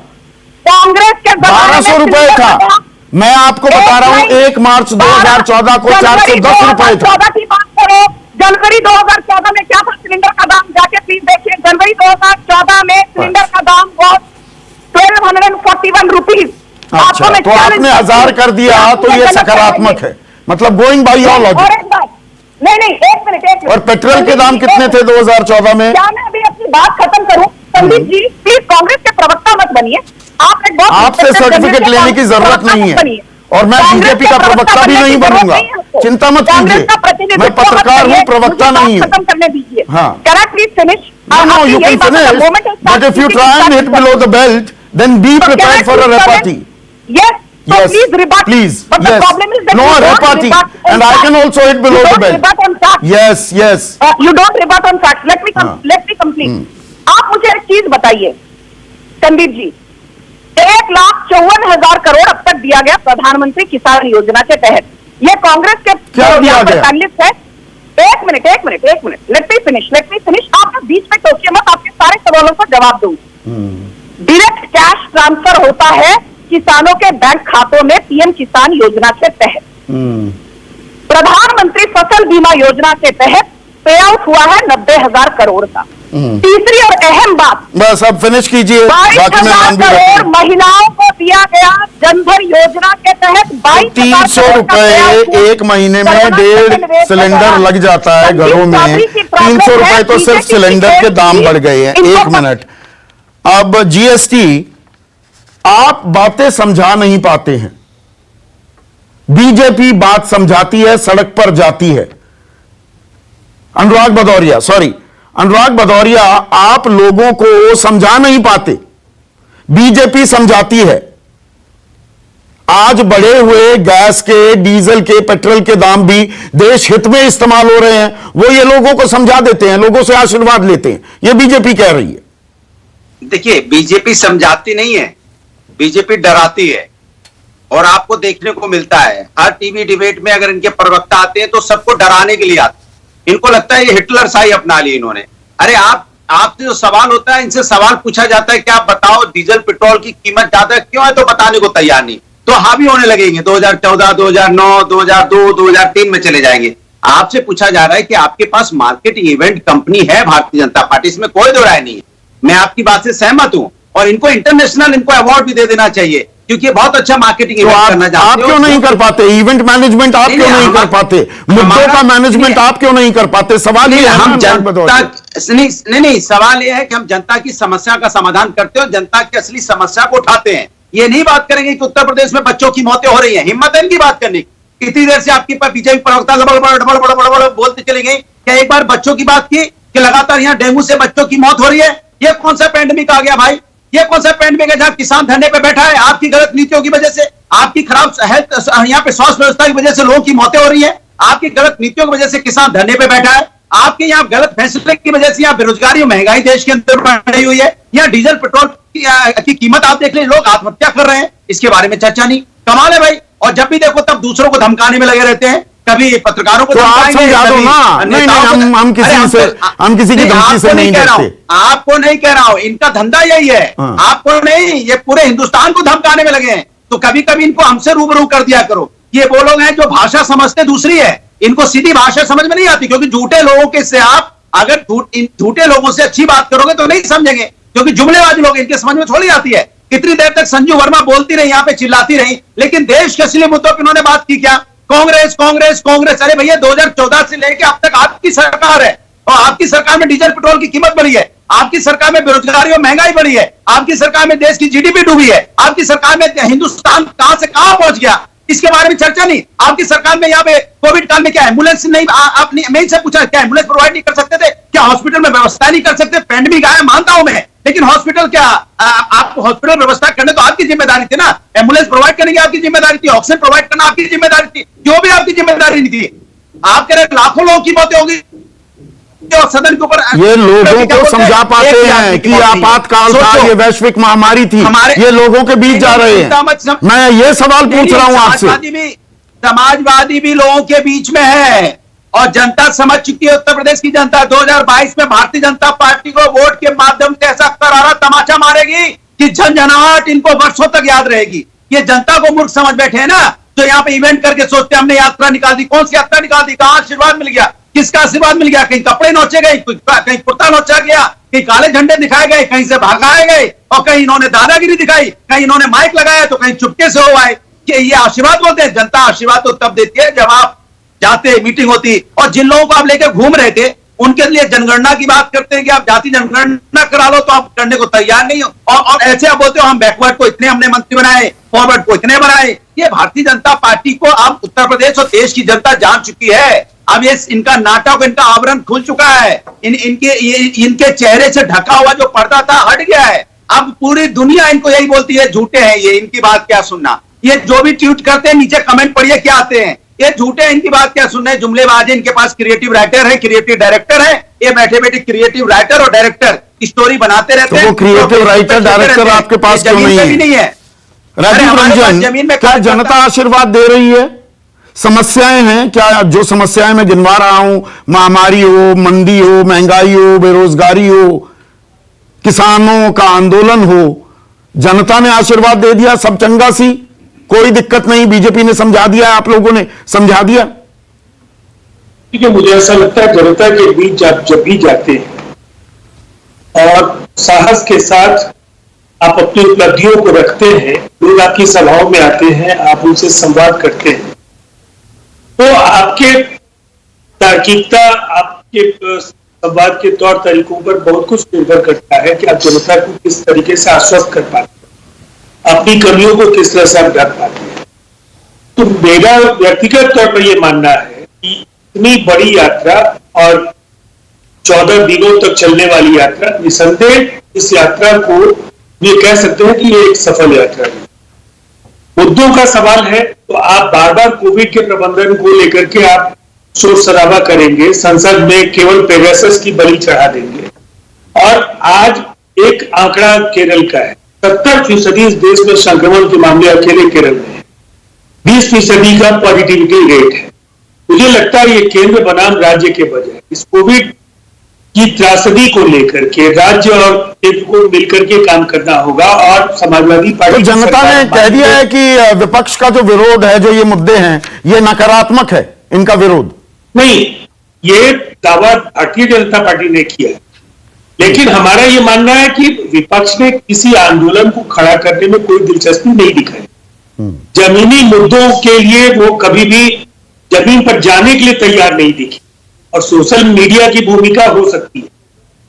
कांग्रेस के 1200 रुपए था। मैं आपको बता रहा हूं 1 मार्च 2014 को 410 रुपए था। 2014 की बात करो, जनवरी 2014 में क्या था सिलेंडर का दाम? जाके प्लीज देखिए, जनवरी 2014 में सिलेंडर का दाम was 1241 रुपीज। अच्छा, मैं तो आपने 1000 कर दिया तो ये सकारात्मक है, मतलब गोइंग बाय योर और लॉजिक। एक बात, नहीं, एक मिनट। और पेट्रोल के दाम कितने थे 2014 में? क्या मैं अभी अपनी बात खत्म करूं? संदीप जी प्लीज कांग्रेस के प्रवक्ता मत बनिए। आप एक बहुत आपसे सर्टिफिकेट लेने की जरूरत नहीं है, और मैं बीजेपी का प्रवक्ता भी नहीं बनूंगा, चिंता मत कीजिए। मैं पत्रकार हूं, प्रवक्ता नहीं हूं। खत्म करने दीजिए। हाँ। Can I please finish? No, you can finish, but if you try and hit below the belt, then be prepared for a repartee. Yes. So Yes, please rebut. please, But the yes. problem is that No you don't repartee, rebut on and I facts. can also hit below You the don't belt. rebut on facts. Yes, yes. You don't rebut on facts. Let me complete. आप मुझे एक चीज बताइए संदीप जी, 1,54,000 करोड़ अब तक दिया गया प्रधानमंत्री किसान योजना के तहत। ये कांग्रेस के क्या दिया गया? पैनलिस्ट है। एक मिनट, लेट मी फिनिश। आप बीच में टोकिए मत, आपके सारे सवालों को जवाब दूंगी। डायरेक्ट कैश ट्रांसफर होता है किसानों के बैंक खातों में पीएम किसान योजना के तहत। प्रधानमंत्री फसल बीमा योजना के तहत पे आउट हुआ है 90,000 करोड़ का। तीसरी और अहम बात, बस अब फिनिश कीजिए, बाकी मैं 22,000 मान भी रखता करोड़ हूं। महिलाओं को दिया गया जनधन योजना के तहत 300 रुपए एक महीने में 1.5 सिलेंडर लग जाता है घरों में। 300 रुपए तो सिर्फ सिलेंडर के दाम बढ़ गए हैं। 1 मिनट, अब जीएसटी, आप बातें समझा नहीं पाते हैं, बीजेपी बात समझाती है, सड़क पर जाती है। अनुराग भदौरिया, आप लोगों को समझा नहीं पाते, बीजेपी समझाती है। आज बढ़े हुए गैस के, डीजल के, पेट्रोल के दाम भी देश हित में इस्तेमाल हो रहे हैं, वो ये लोगों को समझा देते हैं, लोगों से आशीर्वाद लेते हैं, ये बीजेपी कह रही है। देखिए, बीजेपी समझाती नहीं है, बीजेपी डराती है। और आपको देखने को मिलता है हर टीवी डिबेट में अगर इनके प्रवक्ता आते हैं तो सबको डराने के लिए आते हैं। इनको लगता है ये हिटलर शाही अपना ली इन्होंने। अरे आपसे जो सवाल होता है, इनसे सवाल पूछा जाता है कि आप बताओ डीजल पेट्रोल की कीमत ज्यादा क्यों है, तो बताने को तैयार नहीं, तो हावी होने लगेंगे। 2014, 2009, 2002, 2003 में चले जाएंगे। आपसे पूछा जा रहा है कि आपके पास मार्केट इवेंट कंपनी है भारतीय जनता पार्टी, इसमें कोई दो राय नहीं है, मैं आपकी बात से सहमत हूं। और इनको इंटरनेशनल इनको अवार्ड भी दे देना चाहिए, क्योंकि बहुत अच्छा मार्केटिंग तो करना चाहते आप क्यों नहीं कर पाते? इवेंट मैनेजमेंट आप क्यों नहीं कर पाते? मुद्दों का मैनेजमेंट आप क्यों नहीं कर पाते? सवाल ये है, हम जनता नहीं, सवाल ये है कि हम जनता की समस्या का समाधान करते हो, जनता की असली समस्या को उठाते हैं। ये नहीं बात करेंगे कि उत्तर प्रदेश में बच्चों की मौतें हो रही हैं, हिम्मत है इनकी बात करने की। इतनी देर से आपके बीजेपी प्रवक्ता बड़ बोलते चले गए, क्या एक बार बच्चों की बात की कि लगातार यहाँ डेंगू से बच्चों की मौत हो रही है? ये कौन सा पैंडेमिक आ गया भाई? ये कौन सा पैंडेमिक है जहां किसान धरने पे बैठा है? आपकी गलत नीतियों की वजह से, आपकी खराब हेल्थ, यहाँ पे स्वास्थ्य व्यवस्था की वजह से लोगों की मौतें हो रही है। आपकी गलत नीतियों की वजह से किसान धरने पे बैठा है। आपके यहाँ गलत फैसले की वजह से यहाँ बेरोजगारी और महंगाई देश के अंदर बढ़ी हुई है। यहाँ डीजल पेट्रोल की कीमत आप देख ले, लोग आत्महत्या कर रहे हैं, इसके बारे में चर्चा नहीं। कमाल है भाई। और जब भी देखो तब दूसरों को धमकाने में लगे रहते हैं, कभी पत्रकारों को तो आप समझा दो ना। नहीं, हम किसी की धमकी से नहीं डरते। आपको नहीं कह रहा हूं, इनका धंधा यही है। आपको नहीं, ये पूरे हिंदुस्तान को धमकाने में लगे हैं। तो कभी कभी इनको हमसे रूबरू कर दिया करो। ये वो लोग हैं जो भाषा समझते दूसरी है, इनको सीधी भाषा समझ में नहीं आती, क्योंकि झूठे लोगों के से आप अगर झूठे लोगों से अच्छी बात करोगे तो नहीं समझेंगे, क्योंकि जुमलेबाज लोग इनके समझ में थोड़ी आती है। कितनी देर तक संजू वर्मा बोलती रही, यहाँ पे चिल्लाती रही, लेकिन देश के असली मुद्दों पर उन्होंने बात की क्या? कांग्रेस कांग्रेस कांग्रेस। अरे भैया 2014 से लेके अब तक आपकी सरकार है, और आपकी सरकार में डीजल पेट्रोल की कीमत बढ़ी है, आपकी सरकार में बेरोजगारी और महंगाई बढ़ी है, आपकी सरकार में देश की जीडीपी डूबी है, आपकी सरकार में हिंदुस्तान कहां से कहां पहुंच गया, इसके बारे में चर्चा नहीं। आपकी सरकार में यहाँ पे कोविड काल में क्या एम्बुलेंस नहीं, आपने मैं से पूछा क्या एम्बुलेंस प्रोवाइड नहीं कर सकते थे? क्या हॉस्पिटल में व्यवस्था नहीं कर सकते? पैंडेमिक आया मानता हूं मैं, लेकिन हॉस्पिटल क्या आपको हॉस्पिटल व्यवस्था करने तो आपकी जिम्मेदारी थी ना। एम्बुलेंस प्रोवाइड करने की आपकी जिम्मेदारी थी, ऑक्सीजन प्रोवाइड करना आपकी जिम्मेदारी थी, जो भी आपकी जिम्मेदारी नहीं थी। आप कह रहे लाखों लोगों की मौतें होगी और सदन के ऊपर ये लोगों को समझा पाते हैं कि आपातकाल था, ये वैश्विक महामारी थी, ये लोगों के बीच जा रहे हैं। मैं ये सवाल पूछ रहा हूं आपसे। समाजवादी भी लोगों के बीच में है, और जनता समझ चुकी है, उत्तर प्रदेश की जनता 2022 में भारतीय जनता पार्टी को वोट के माध्यम से ऐसा करारा तमाचा मारेगी कि झंझनाहट इनको वर्षों तक याद रहेगी। ये जनता को मूर्ख समझ बैठे हैं ना, तो यहाँ पे इवेंट करके सोचते हमने यात्रा निकाल दी। कौन सी यात्रा निकाल दी? कहां आशीर्वाद मिल गया? किसका आशीर्वाद मिल गया? कहीं कपड़े नोचे गए, कहीं कुर्ता नोचा गया, कहीं काले झंडे दिखाए गए, कहीं से भगाए गए, और कहीं इन्होंने दादागिरी दिखाई, कहीं इन्होंने माइक लगाया तो कहीं चुपके से हो आए। कि ये आशीर्वाद बोलते हैं? जनता आशीर्वाद तो तब देती है जब आप जाते, मीटिंग होती। और जिन लोगों को आप लेकर घूम रहे थे उनके लिए जनगणना की बात करते हैं कि आप जाति जनगणना करा लो, तो आप करने को तैयार नहीं हो। और ऐसे आप बोलते हो हम बैकवर्ड को इतने हमने मंत्री बनाए, फॉरवर्ड को इतने बनाए। ये भारतीय जनता पार्टी को अब उत्तर प्रदेश और देश की जनता जान चुकी है। अब ये इनका नाटक, इनका आवरण खुल चुका है। इनके चेहरे से ढका हुआ जो पर्दा था हट गया है। अब पूरी दुनिया इनको यही बोलती है झूठे हैं ये, इनकी बात क्या सुनना। ये जो भी ट्वीट करते हैं नीचे कमेंट पढ़िए क्या आते हैं, ये झूठे हैं, इनकी बात क्या सुनना है, जुमलेबाज है। इनके पास क्रिएटिव राइटर है, क्रिएटिव डायरेक्टर है। ये बैठे बैठे क्रिएटिव राइटर और डायरेक्टर स्टोरी बनाते रहते हैं। तो वो क्रिएटिव राइटर डायरेक्टर आपके पास क्यों नहीं है? राजीव रंजन, क्या जनता आशीर्वाद दे रही है? समस्याएं हैं क्या? जो समस्याएं मैं गिनवा रहा हूं, महामारी हो, मंदी हो, महंगाई हो, बेरोजगारी हो, किसानों का आंदोलन हो, जनता ने आशीर्वाद दे दिया, सब चंगा सी, कोई दिक्कत नहीं, बीजेपी ने समझा दिया, आप लोगों ने समझा दिया। ठीक है, मुझे ऐसा लगता है जनता के बीच आप जब भी जाते हैं और साहस के साथ आप अपनी उपलब्धियों को रखते हैं, लोग आपकी सभाओं में आते हैं, आप उनसे संवाद करते हैं, तो आपके तार्किकता, आपके संवाद के तौर तरीकों पर बहुत कुछ निर्भर करता है कि आप जनता को किस तरीके से आश्वस्त कर पाते हैं, अपनी कमियों को किस तरह से आप ढक पाते हैं। तो मेरा व्यक्तिगत तौर पर यह मानना है कि इतनी बड़ी यात्रा और 14 दिनों तक चलने वाली यात्रा, निसंदेह इस यात्रा को ये कह सकते हैं कि ये एक सफल यात्रा है। मुद्दों का सवाल है तो आप बार बार कोविड के प्रबंधन को लेकर के आप शोर शराबा करेंगे, संसद में केवल पेगासस की बलि चढ़ा देंगे। और आज एक आंकड़ा केरल का है, 70% इस देश में संक्रमण के मामले अकेले केरल में है, 20% का पॉजिटिविटी रेट है। मुझे लगता है ये केंद्र बनाम राज्य के बजाय इस कोविड की त्रासदी को लेकर के राज्य और केंद्र को मिलकर के काम करना होगा। और समाजवादी पार्टी तो जनता ने कह दिया है कि विपक्ष का जो विरोध है, जो ये मुद्दे हैं, ये नकारात्मक है, इनका विरोध नहीं, ये दावा भारतीय जनता पार्टी ने किया, लेकिन हमारा ये मानना है कि विपक्ष ने किसी आंदोलन को खड़ा करने में कोई दिलचस्पी नहीं दिखाई। जमीनी मुद्दों के लिए वो कभी भी जमीन पर जाने के लिए तैयार नहीं दिखी। और सोशल मीडिया की भूमिका हो सकती है,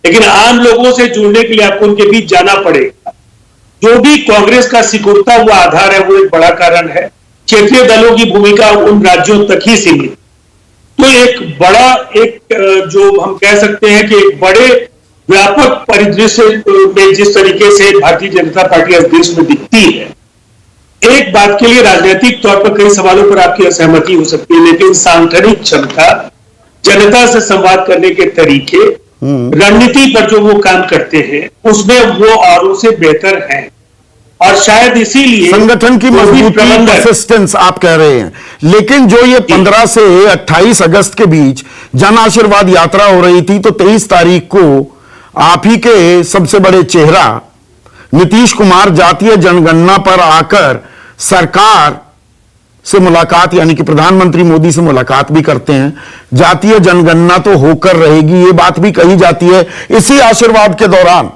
लेकिन आम लोगों से जुड़ने के लिए आपको उनके बीच जाना पड़ेगा। जो भी कांग्रेस का सिकुड़ता हुआ आधार है वो एक बड़ा कारण है। क्षेत्रीय दलों की भूमिका उन राज्यों तक ही सीमित। तो एक बड़ा, एक जो हम कह सकते हैं कि एक बड़े व्यापक परिदृश्य में जिस तरीके से भारतीय जनता पार्टी इस देश में दिखती है, एक बात के लिए राजनीतिक तौर पर कई सवालों पर आपकी असहमति हो सकती है, लेकिन सांगठनिक क्षमता, जनता से संवाद करने के तरीके, रणनीति पर जो वो काम करते हैं उसमें वो औरों से बेहतर हैं। और शायद इसीलिए संगठन की मजबूती, कंसिस्टेंस आप कह रहे हैं। लेकिन जो ये 15 से 28 अगस्त के बीच जन आशीर्वाद यात्रा हो रही थी, तो 23 तारीख को आप ही के सबसे बड़े चेहरा नीतीश कुमार जातीय जनगणना पर आकर सरकार से मुलाकात, यानी कि प्रधानमंत्री मोदी से मुलाकात भी करते हैं। जातीय जनगणना तो होकर रहेगी, ये बात भी कही जाती है इसी आशीर्वाद के दौरान,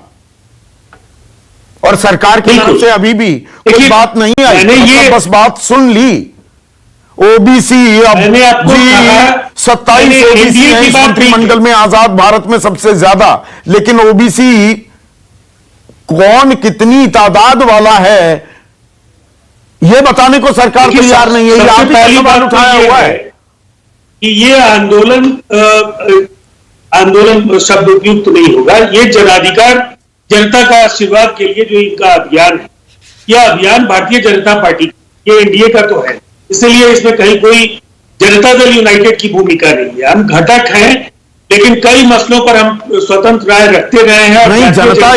और सरकार की तरफ से अभी भी कोई बात नहीं आई। ये बस बात सुन ली। ओबीसी अब जी 27 ओबीसी है इस मंत्रिमंडल में, आजाद भारत में सबसे ज्यादा, लेकिन ओबीसी कौन कितनी तादाद वाला है ये बताने को सरकार तैयार नहीं है। आप पहली बार उठाया हुआ है कि ये आंदोलन शब्द उपयुक्त नहीं होगा। ये जनाधिकार, जनता का आशीर्वाद के लिए जो इनका अभियान है, यह अभियान भारतीय जनता पार्टी, ये एनडीए का तो है, इसलिए इसमें कहीं कोई जनता दल यूनाइटेड की भूमिका नहीं है। हम घटक हैं, लेकिन कई मसलों पर हम स्वतंत्र राय रखते रहे हैं। नहीं, जनता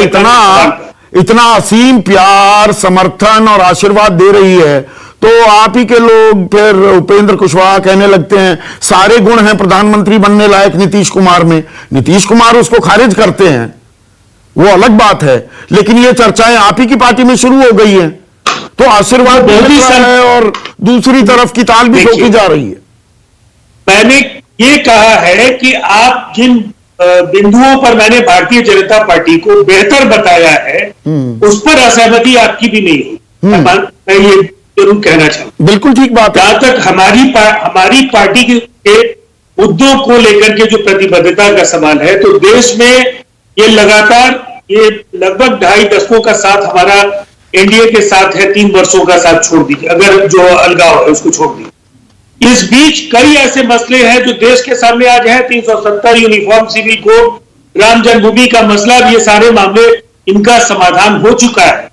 इतना असीम प्यार, समर्थन और आशीर्वाद दे रही है, तो आप ही के लोग फिर उपेंद्र कुशवाहा कहने लगते हैं सारे गुण हैं प्रधानमंत्री बनने लायक नीतीश कुमार में। नीतीश कुमार उसको खारिज करते हैं, वो अलग बात है, लेकिन ये चर्चाएं आप ही की पार्टी में शुरू हो गई हैं। तो आशीर्वाद बहुत ही है और दूसरी तरफ की ताल भी ठोकी जा रही है। मैंने ये कहा है कि आप जिन बिंदुओं पर मैंने भारतीय जनता पार्टी को बेहतर बताया है उस पर असहमति आपकी भी नहीं है। मैं ये जरूर कहना चाहूंगा। बिल्कुल ठीक बात है। जहां तक हमारी पार्टी के मुद्दों को लेकर के जो प्रतिबद्धता का सवाल है, तो देश में ये लगातार ये लगभग 2.5 दशकों का साथ हमारा एनडीए के साथ है, 3 वर्षों का साथ छोड़ दीजिए, अगर जो अलगाव है उसको छोड़ दीजिए। इस बीच कई ऐसे मसले हैं जो देश के सामने आज हैं, 370 यूनिफॉर्म सिविल कोड, राम जन्मभूमि का मसला, ये सारे मामले इनका समाधान हो चुका है।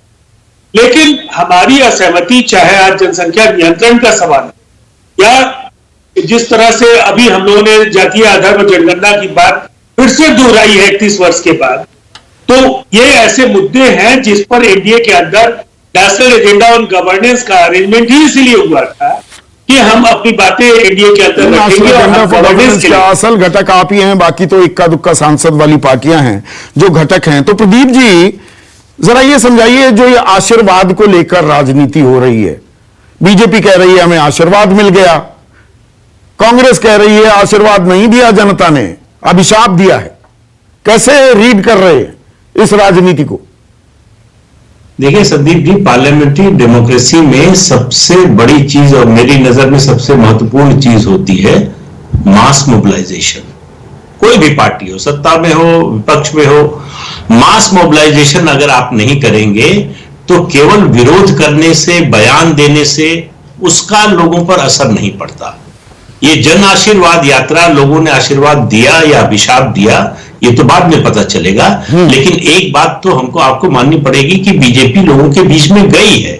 लेकिन हमारी असहमति, चाहे आज जनसंख्या नियंत्रण का सवाल है या जिस तरह से अभी हम लोगों ने जातीय आधार पर जनगणना की बात फिर से दोहराई है 31 वर्ष के बाद, तो ये ऐसे मुद्दे हैं जिस पर एनडीए के अंदर नेशनल एजेंडा ऑन गवर्नेंस का अरेंजमेंट ही इसलिए हुआ था कि हम अपनी बातें एनडीए के अंदर रखेंगे और हम गवर्नेंस के लिए। असल घटक आप ही हैं, बाकी तो इक्का दुक्का सांसद वाली पार्टियां हैं जो घटक हैं। तो प्रदीप जी जरा ये समझाइए, जो ये आशीर्वाद को लेकर राजनीति हो रही है, बीजेपी कह रही है हमें आशीर्वाद मिल गया, कांग्रेस कह रही है आशीर्वाद नहीं दिया जनता ने, अभिशाप दिया है, कैसे रीड कर रहे हैं इस राजनीति को? देखिए संदीप जी, पार्लियामेंट्री डेमोक्रेसी में सबसे बड़ी चीज और मेरी नजर में सबसे महत्वपूर्ण चीज होती है मास मोबिलाइजेशन। कोई भी पार्टी हो, सत्ता में हो विपक्ष में हो, मास मोबिलाइजेशन अगर आप नहीं करेंगे तो केवल विरोध करने से, बयान देने से उसका लोगों पर असर नहीं पड़ता। ये जन आशीर्वाद यात्रा, लोगों ने आशीर्वाद दिया या अभिशाप दिया, ये तो बाद में पता चलेगा। लेकिन एक बात तो हमको आपको माननी पड़ेगी कि बीजेपी लोगों के बीच में गई है,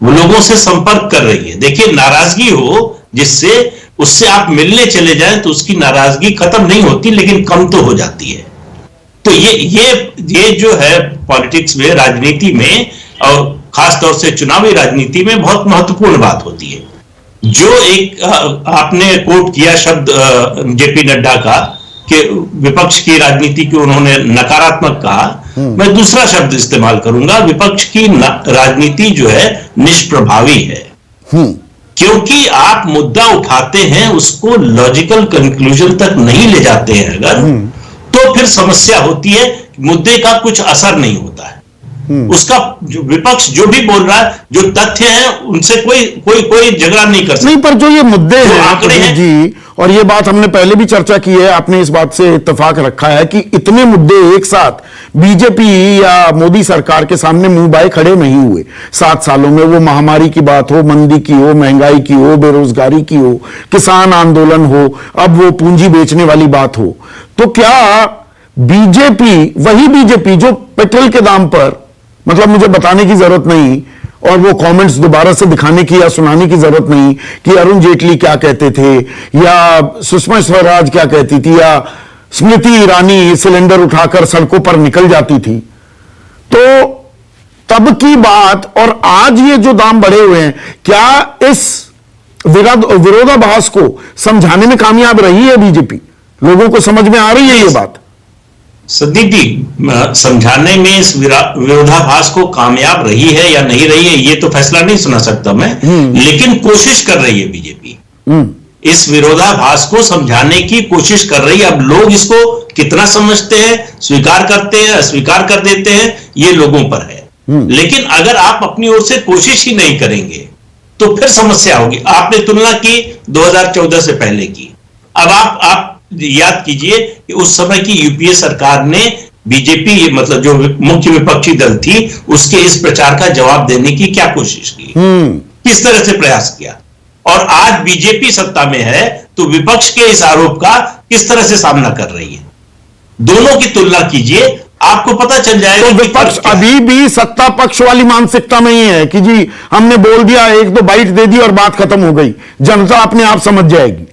वो लोगों से संपर्क कर रही है। देखिए, नाराजगी हो जिससे, उससे आप मिलने चले जाएं तो उसकी नाराजगी खत्म नहीं होती लेकिन कम तो हो जाती है। तो ये जो है पॉलिटिक्स में, राजनीति में, और खास तौर से चुनावी राजनीति में बहुत महत्वपूर्ण बात होती है। जो एक आपने कोट किया शब्द जेपी नड्डा का कि विपक्ष की राजनीति को उन्होंने नकारात्मक कहा, मैं दूसरा शब्द इस्तेमाल करूंगा, विपक्ष की राजनीति जो है निष्प्रभावी है। क्योंकि आप मुद्दा उठाते हैं, उसको लॉजिकल कंक्लूजन तक नहीं ले जाते हैं अगर, तो फिर समस्या होती है, मुद्दे का कुछ असर नहीं होता है। उसका जो विपक्ष जो भी बोल रहा है, जो तथ्य है, उनसे कोई झगड़ा नहीं कर सकता। नहीं, पर जो ये मुद्दे हैं आंकड़े हैं जी, और ये बात हमने पहले भी चर्चा की है, आपने इस बात से इत्तेफाक रखा है कि इतने मुद्दे एक साथ बीजेपी या मोदी सरकार के सामने मुंह बाए खड़े नहीं हुए 7 सालों में। वो महामारी की बात हो, मंदी की हो, महंगाई की हो, बेरोजगारी की हो, किसान आंदोलन हो, अब वो पूंजी बेचने वाली बात हो, तो क्या बीजेपी, वही बीजेपी जो पेट्रोल के दाम पर, मतलब मुझे बताने की जरूरत नहीं और वो कमेंट्स दोबारा से दिखाने की या सुनाने की जरूरत नहीं कि अरुण जेटली क्या कहते थे या सुषमा स्वराज क्या कहती थी या स्मृति ईरानी सिलेंडर उठाकर सड़कों पर निकल जाती थी, तो तब की बात और आज ये जो दाम बढ़े हुए हैं, क्या इस विरोधाभास को समझाने में कामयाब रही है बीजेपी? लोगों को समझ में आ रही है ये बात? संदीप जी, समझाने में इस विरोधाभास को कामयाब रही है या नहीं रही है, ये तो फैसला नहीं सुना सकता मैं, लेकिन कोशिश कर रही है बीजेपी। इस विरोधाभास को समझाने की कोशिश कर रही है। अब लोग इसको कितना समझते हैं, स्वीकार करते हैं, अस्वीकार कर देते हैं, ये लोगों पर है। लेकिन अगर आप अपनी ओर से कोशिश ही नहीं करेंगे तो फिर समस्या होगी। आपने तुलना की 2014 से पहले की, अब आप याद कीजिए कि उस समय की यूपीए सरकार ने बीजेपी, मतलब जो मुख्य विपक्षी दल थी, उसके इस प्रचार का जवाब देने की क्या कोशिश की, किस तरह से प्रयास किया, और आज बीजेपी सत्ता में है तो विपक्ष के इस आरोप का किस तरह से सामना कर रही है। दोनों की तुलना कीजिए, आपको पता चल जाएगा। तो विपक्ष अभी भी सत्ता पक्ष वाली मानसिकता में ही है कि जी हमने बोल दिया, 1-2 बाइट दे दी और बात खत्म हो गई, जनता अपने आप समझ जाएगी।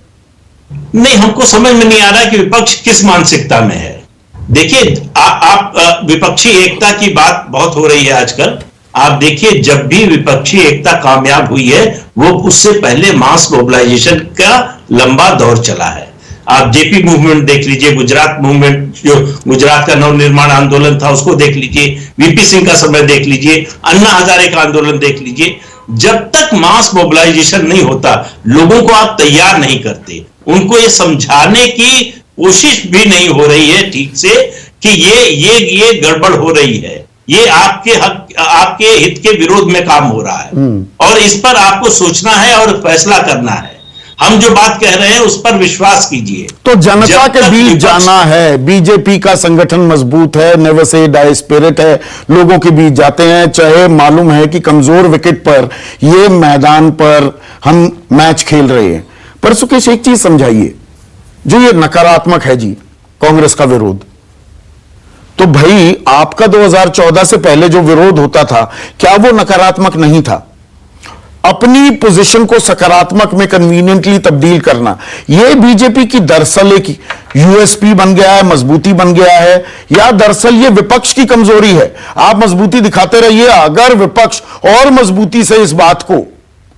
नहीं, हमको समझ में नहीं आ रहा कि विपक्ष किस मानसिकता में है। देखिए, आप विपक्षी एकता की बात बहुत हो रही है आजकल। आप देखिए, जब भी विपक्षी एकता कामयाब हुई है, वो उससे पहले मास मोबिलाइजेशन का लंबा दौर चला है। आप जेपी मूवमेंट देख लीजिए, गुजरात मूवमेंट, जो गुजरात का नवनिर्माण आंदोलन था, उसको देख लीजिए, वीपी सिंह का समय देख लीजिए, अन्ना हजारे का आंदोलन देख लीजिए। जब तक मास मोबिलाइजेशन नहीं होता, लोगों को आप तैयार नहीं करते, उनको ये समझाने की कोशिश भी नहीं हो रही है ठीक से कि ये गड़बड़ हो रही है, ये आपके हक, आपके हित के विरोध में काम हो रहा है और इस पर आपको सोचना है और फैसला करना है। हम जो बात कह रहे हैं उस पर विश्वास कीजिए। तो जनता के बीच जाना है, बीजेपी का संगठन मजबूत है, नेवर से डाई स्पिरिट है, लोगों के बीच जाते हैं, चाहे मालूम है कि कमजोर विकेट पर ये मैदान पर हम मैच खेल रहे हैं। पर सुकेश एक चीज समझाइए, जो ये नकारात्मक है जी कांग्रेस का विरोध, तो भाई आपका 2014 से पहले जो विरोध होता था क्या वो नकारात्मक नहीं था? अपनी पोजीशन को सकारात्मक में कन्वीनियंटली तब्दील करना, यह बीजेपी की दरअसल एक यूएसपी बन गया है, मजबूती बन गया है, या दरअसल यह विपक्ष की कमजोरी है? आप मजबूती दिखाते रहिए, अगर विपक्ष और मजबूती से इस बात को,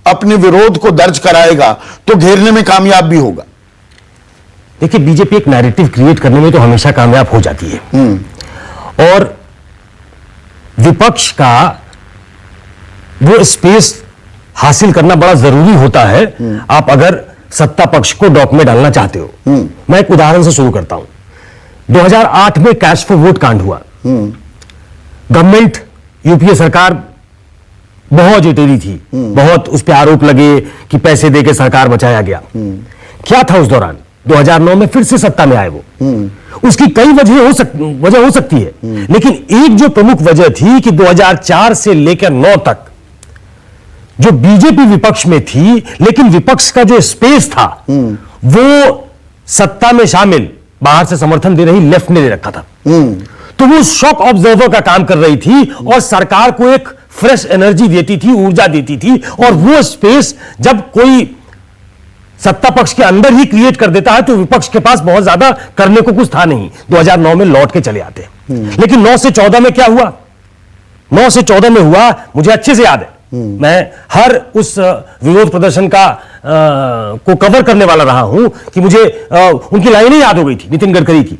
अपने विरोध को दर्ज कराएगा तो घेरने में कामयाब भी होगा। देखिए, बीजेपी एक नैरेटिव क्रिएट करने में तो हमेशा कामयाब हो जाती है और विपक्ष का वो स्पेस हासिल करना बड़ा जरूरी होता है। आप अगर सत्ता पक्ष को डॉक में डालना चाहते हो। मैं एक उदाहरण से शुरू करता हूं। 2008 में कैश फॉर वोट कांड हुआ। गवर्नमेंट, यूपीए सरकार बहुत जिटेरी थी, बहुत उस पर आरोप लगे कि पैसे देके सरकार बचाया गया। क्या था उस दौरान? 2009 में फिर से सत्ता में आए वो। उसकी कई वजह हो सकती है, लेकिन एक जो प्रमुख वजह थी कि 2004 से लेकर 9 तक जो बीजेपी विपक्ष में थी, लेकिन विपक्ष का जो स्पेस था वो सत्ता में शामिल बाहर से समर्थन दे रही लेफ्ट ने ले रखा था। तो वो शॉक ऑब्जर्वर का काम कर रही थी और सरकार को एक फ्रेश एनर्जी देती थी, ऊर्जा देती थी। और वो स्पेस जब कोई सत्ता पक्ष के अंदर ही क्रिएट कर देता है तो विपक्ष के पास बहुत ज्यादा करने को कुछ था नहीं। 2009 में लौट के चले आते हैं। लेकिन 9 से 14 में क्या हुआ? 9 से 14 में हुआ, मुझे अच्छे से याद है। मैं हर उस विरोध प्रदर्शन का को कवर करने वाला रहा हूं कि मुझे उनकी लाइनें याद हो गई थी, नितिन गडकरी की।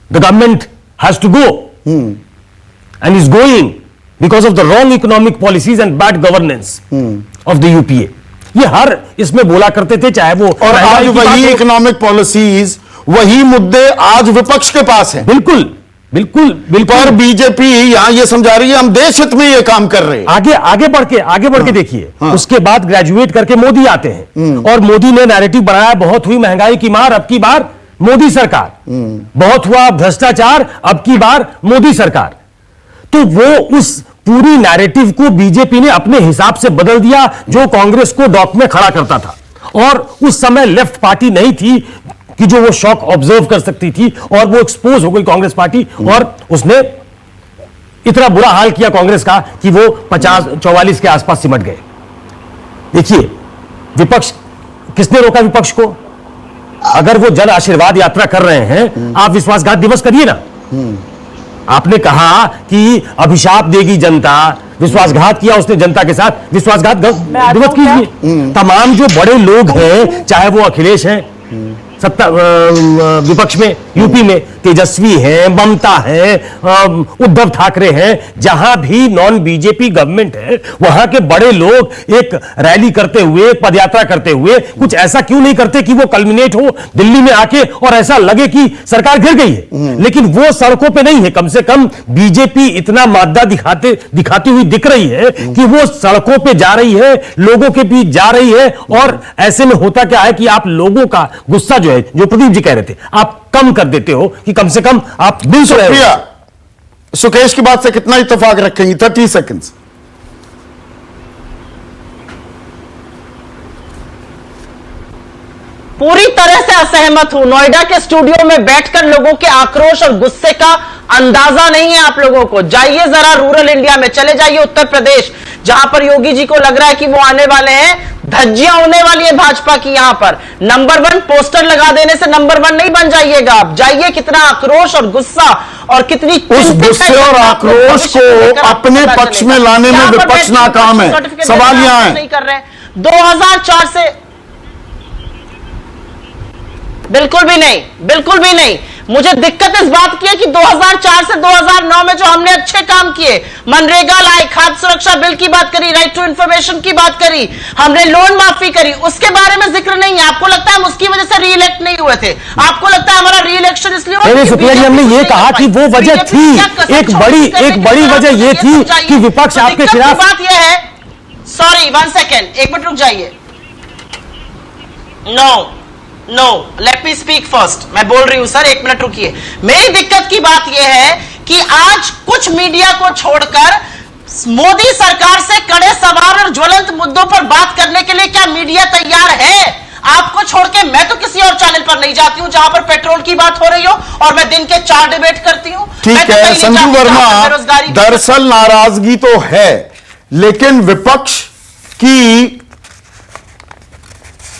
The government has to go and is going because of the wrong economic policies and bad governance of the UPA. ये हर इसमें बोला करते थे, चाहे वो, और आज वही इकोनॉमिक पॉलिसीज, वही मुद्दे आज विपक्ष के पास हैं। बिल्कुल बिल्कुल बिल्कुल। पर बीजेपी यहां ये समझा रही है हम देश हित में ये काम कर रहे हैं। आगे बढ़ के देखिए। उसके बाद ग्रेजुएट करके मोदी आते हैं और मोदी ने नैरेटिव बनाया, बहुत हुई महंगाई की मार, अब की बार मोदी सरकार। बहुत हुआ भ्रष्टाचार, अब की बार मोदी सरकार। तो वो उस पूरी नैरेटिव को बीजेपी ने अपने हिसाब से बदल दिया, जो कांग्रेस को डॉक में खड़ा करता था। और उस समय लेफ्ट पार्टी नहीं थी कि जो वो शॉक ऑब्जर्व कर सकती थी, और वो एक्सपोज हो गई कांग्रेस पार्टी, और उसने इतना बुरा हाल किया कांग्रेस का कि वो 50-44 के आसपास सिमट गए। देखिए, विपक्ष, किसने रोका विपक्ष को? अगर वो जन आशीर्वाद यात्रा कर रहे हैं, आप विश्वासघात दिवस करिए ना। आपने कहा कि अभिशाप देगी जनता, विश्वासघात किया उसने जनता के साथ, विश्वासघात दिवस कीजिए। तमाम जो बड़े लोग हैं, चाहे वो अखिलेश हैं सत्ता विपक्ष में, यूपी में तेजस्वी हैं, ममता है, उद्धव ठाकरे हैं, जहां भी नॉन बीजेपी गवर्नमेंट है, वहां के बड़े लोग एक रैली करते हुए, पदयात्रा करते हुए कुछ ऐसा क्यों नहीं करते कि वो कल्मिनेट हो दिल्ली में आके और ऐसा लगे कि सरकार गिर गई है। लेकिन वो सड़कों पे नहीं है। कम से कम बीजेपी इतना मादा दिखाती हुई दिख रही है कि वो सड़कों पे जा रही है, लोगों के बीच जा रही है। और ऐसे में होता क्या है कि आप लोगों का गुस्सा जो है, जो प्रदीप जी कह रहे थे, आप कम कर देते हो कि कम से कम आप बिल सुन रहे हो। सुकेश की बात से कितना इत्तेफाक रखेंगे? 30 सेकंड्स। पूरी तरह से असहमत हूं। नोएडा के स्टूडियो में बैठकर लोगों के आक्रोश और गुस्से का अंदाजा नहीं है आप लोगों को। जाइए जरा रूरल इंडिया में, चले जाइए उत्तर प्रदेश, जहां पर योगी जी को लग रहा है कि वो आने वाले हैं, धज्जियां होने वाली है भाजपा की। यहां पर नंबर 1 पोस्टर लगा देने से नंबर 1 नहीं बन जाइएगा आप। जाइए, कितना आक्रोश और गुस्सा और कितनी उस गुस्से और आक्रोश को अपने पक्ष में लाने में विपक्ष नाकाम है। सवाल यहां है, नहीं कर रहे हैं। 2004 से बिल्कुल भी नहीं, बिल्कुल भी नहीं। मुझे दिक्कत इस बात की है कि 2004 से 2009 में जो हमने अच्छे काम किए, मनरेगा लाए, खाद्य सुरक्षा बिल की बात करी, राइट टू इंफॉर्मेशन की बात करी, हमने लोन माफी करी, उसके बारे में जिक्र नहीं है। आपको लगता है हम उसकी वजह हुए थे? आपको लगता है हमारा री इलेक्शन इसलिए हुआ? नहीं शुक्ला जी, हमने ये कहा कि वो वजह थी, एक बड़ी वजह ये थी कि विपक्ष आपके खिलाफ। बात ये है, सॉरी 1 सेकेंड, 1 मिनट रुक जाइए। No, let me speak first. मैं बोल रही हूं सर, 1 मिनट रुकिए। मेरी दिक्कत की बात यह है कि आज कुछ मीडिया को छोड़कर मोदी सरकार से कड़े सवाल और ज्वलंत मुद्दों पर बात करने के लिए क्या मीडिया तैयार है? आपको छोड़ के मैं तो किसी और चैनल पर नहीं जाती हूं जहां पर पेट्रोल की बात हो रही हो और मैं दिन के 4 डिबेट करती हूं। ठीक है संजू वर्मा, दरअसल नाराजगी तो है, लेकिन विपक्ष की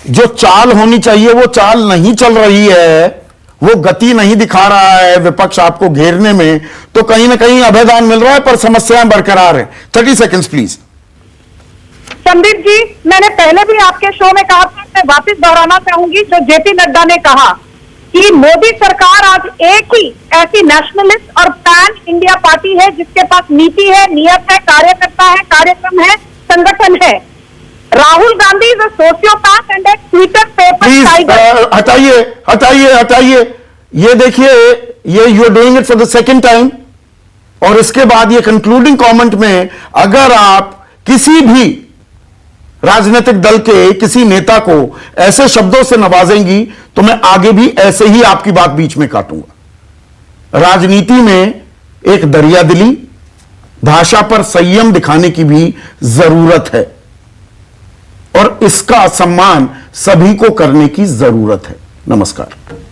जो चाल होनी चाहिए वो चाल नहीं चल रही है, वो गति नहीं दिखा रहा है विपक्ष आपको घेरने में, तो कहीं ना कहीं अभयदान मिल रहा है पर समस्याएं बरकरार है। 30 सेकेंड्स प्लीज। संदीप जी, मैंने पहले भी आपके शो में कहा था, मैं वापस दोहराना चाहूंगी जो जेपी नड्डा ने कहा कि मोदी सरकार आज एक ही ऐसी नेशनलिस्ट और पैन इंडिया पार्टी है जिसके पास नीति है, नियत है, कार्यकर्ता है, कार्यक्रम है, संगठन है। Rahul Gandhi is a sociopath and a Twitter paper tiger. हटाइए, ये देखिए, ये you are doing it for the second time. और इसके बाद ये कंक्लूडिंग कमेंट में अगर आप किसी भी राजनीतिक दल के किसी नेता को ऐसे शब्दों से नवाजेंगी तो मैं आगे भी ऐसे ही आपकी बात बीच में काटूंगा। राजनीति में एक दरियादिली, भाषा पर संयम दिखाने की भी जरूरत है और इसका सम्मान सभी को करने की जरूरत है। नमस्कार।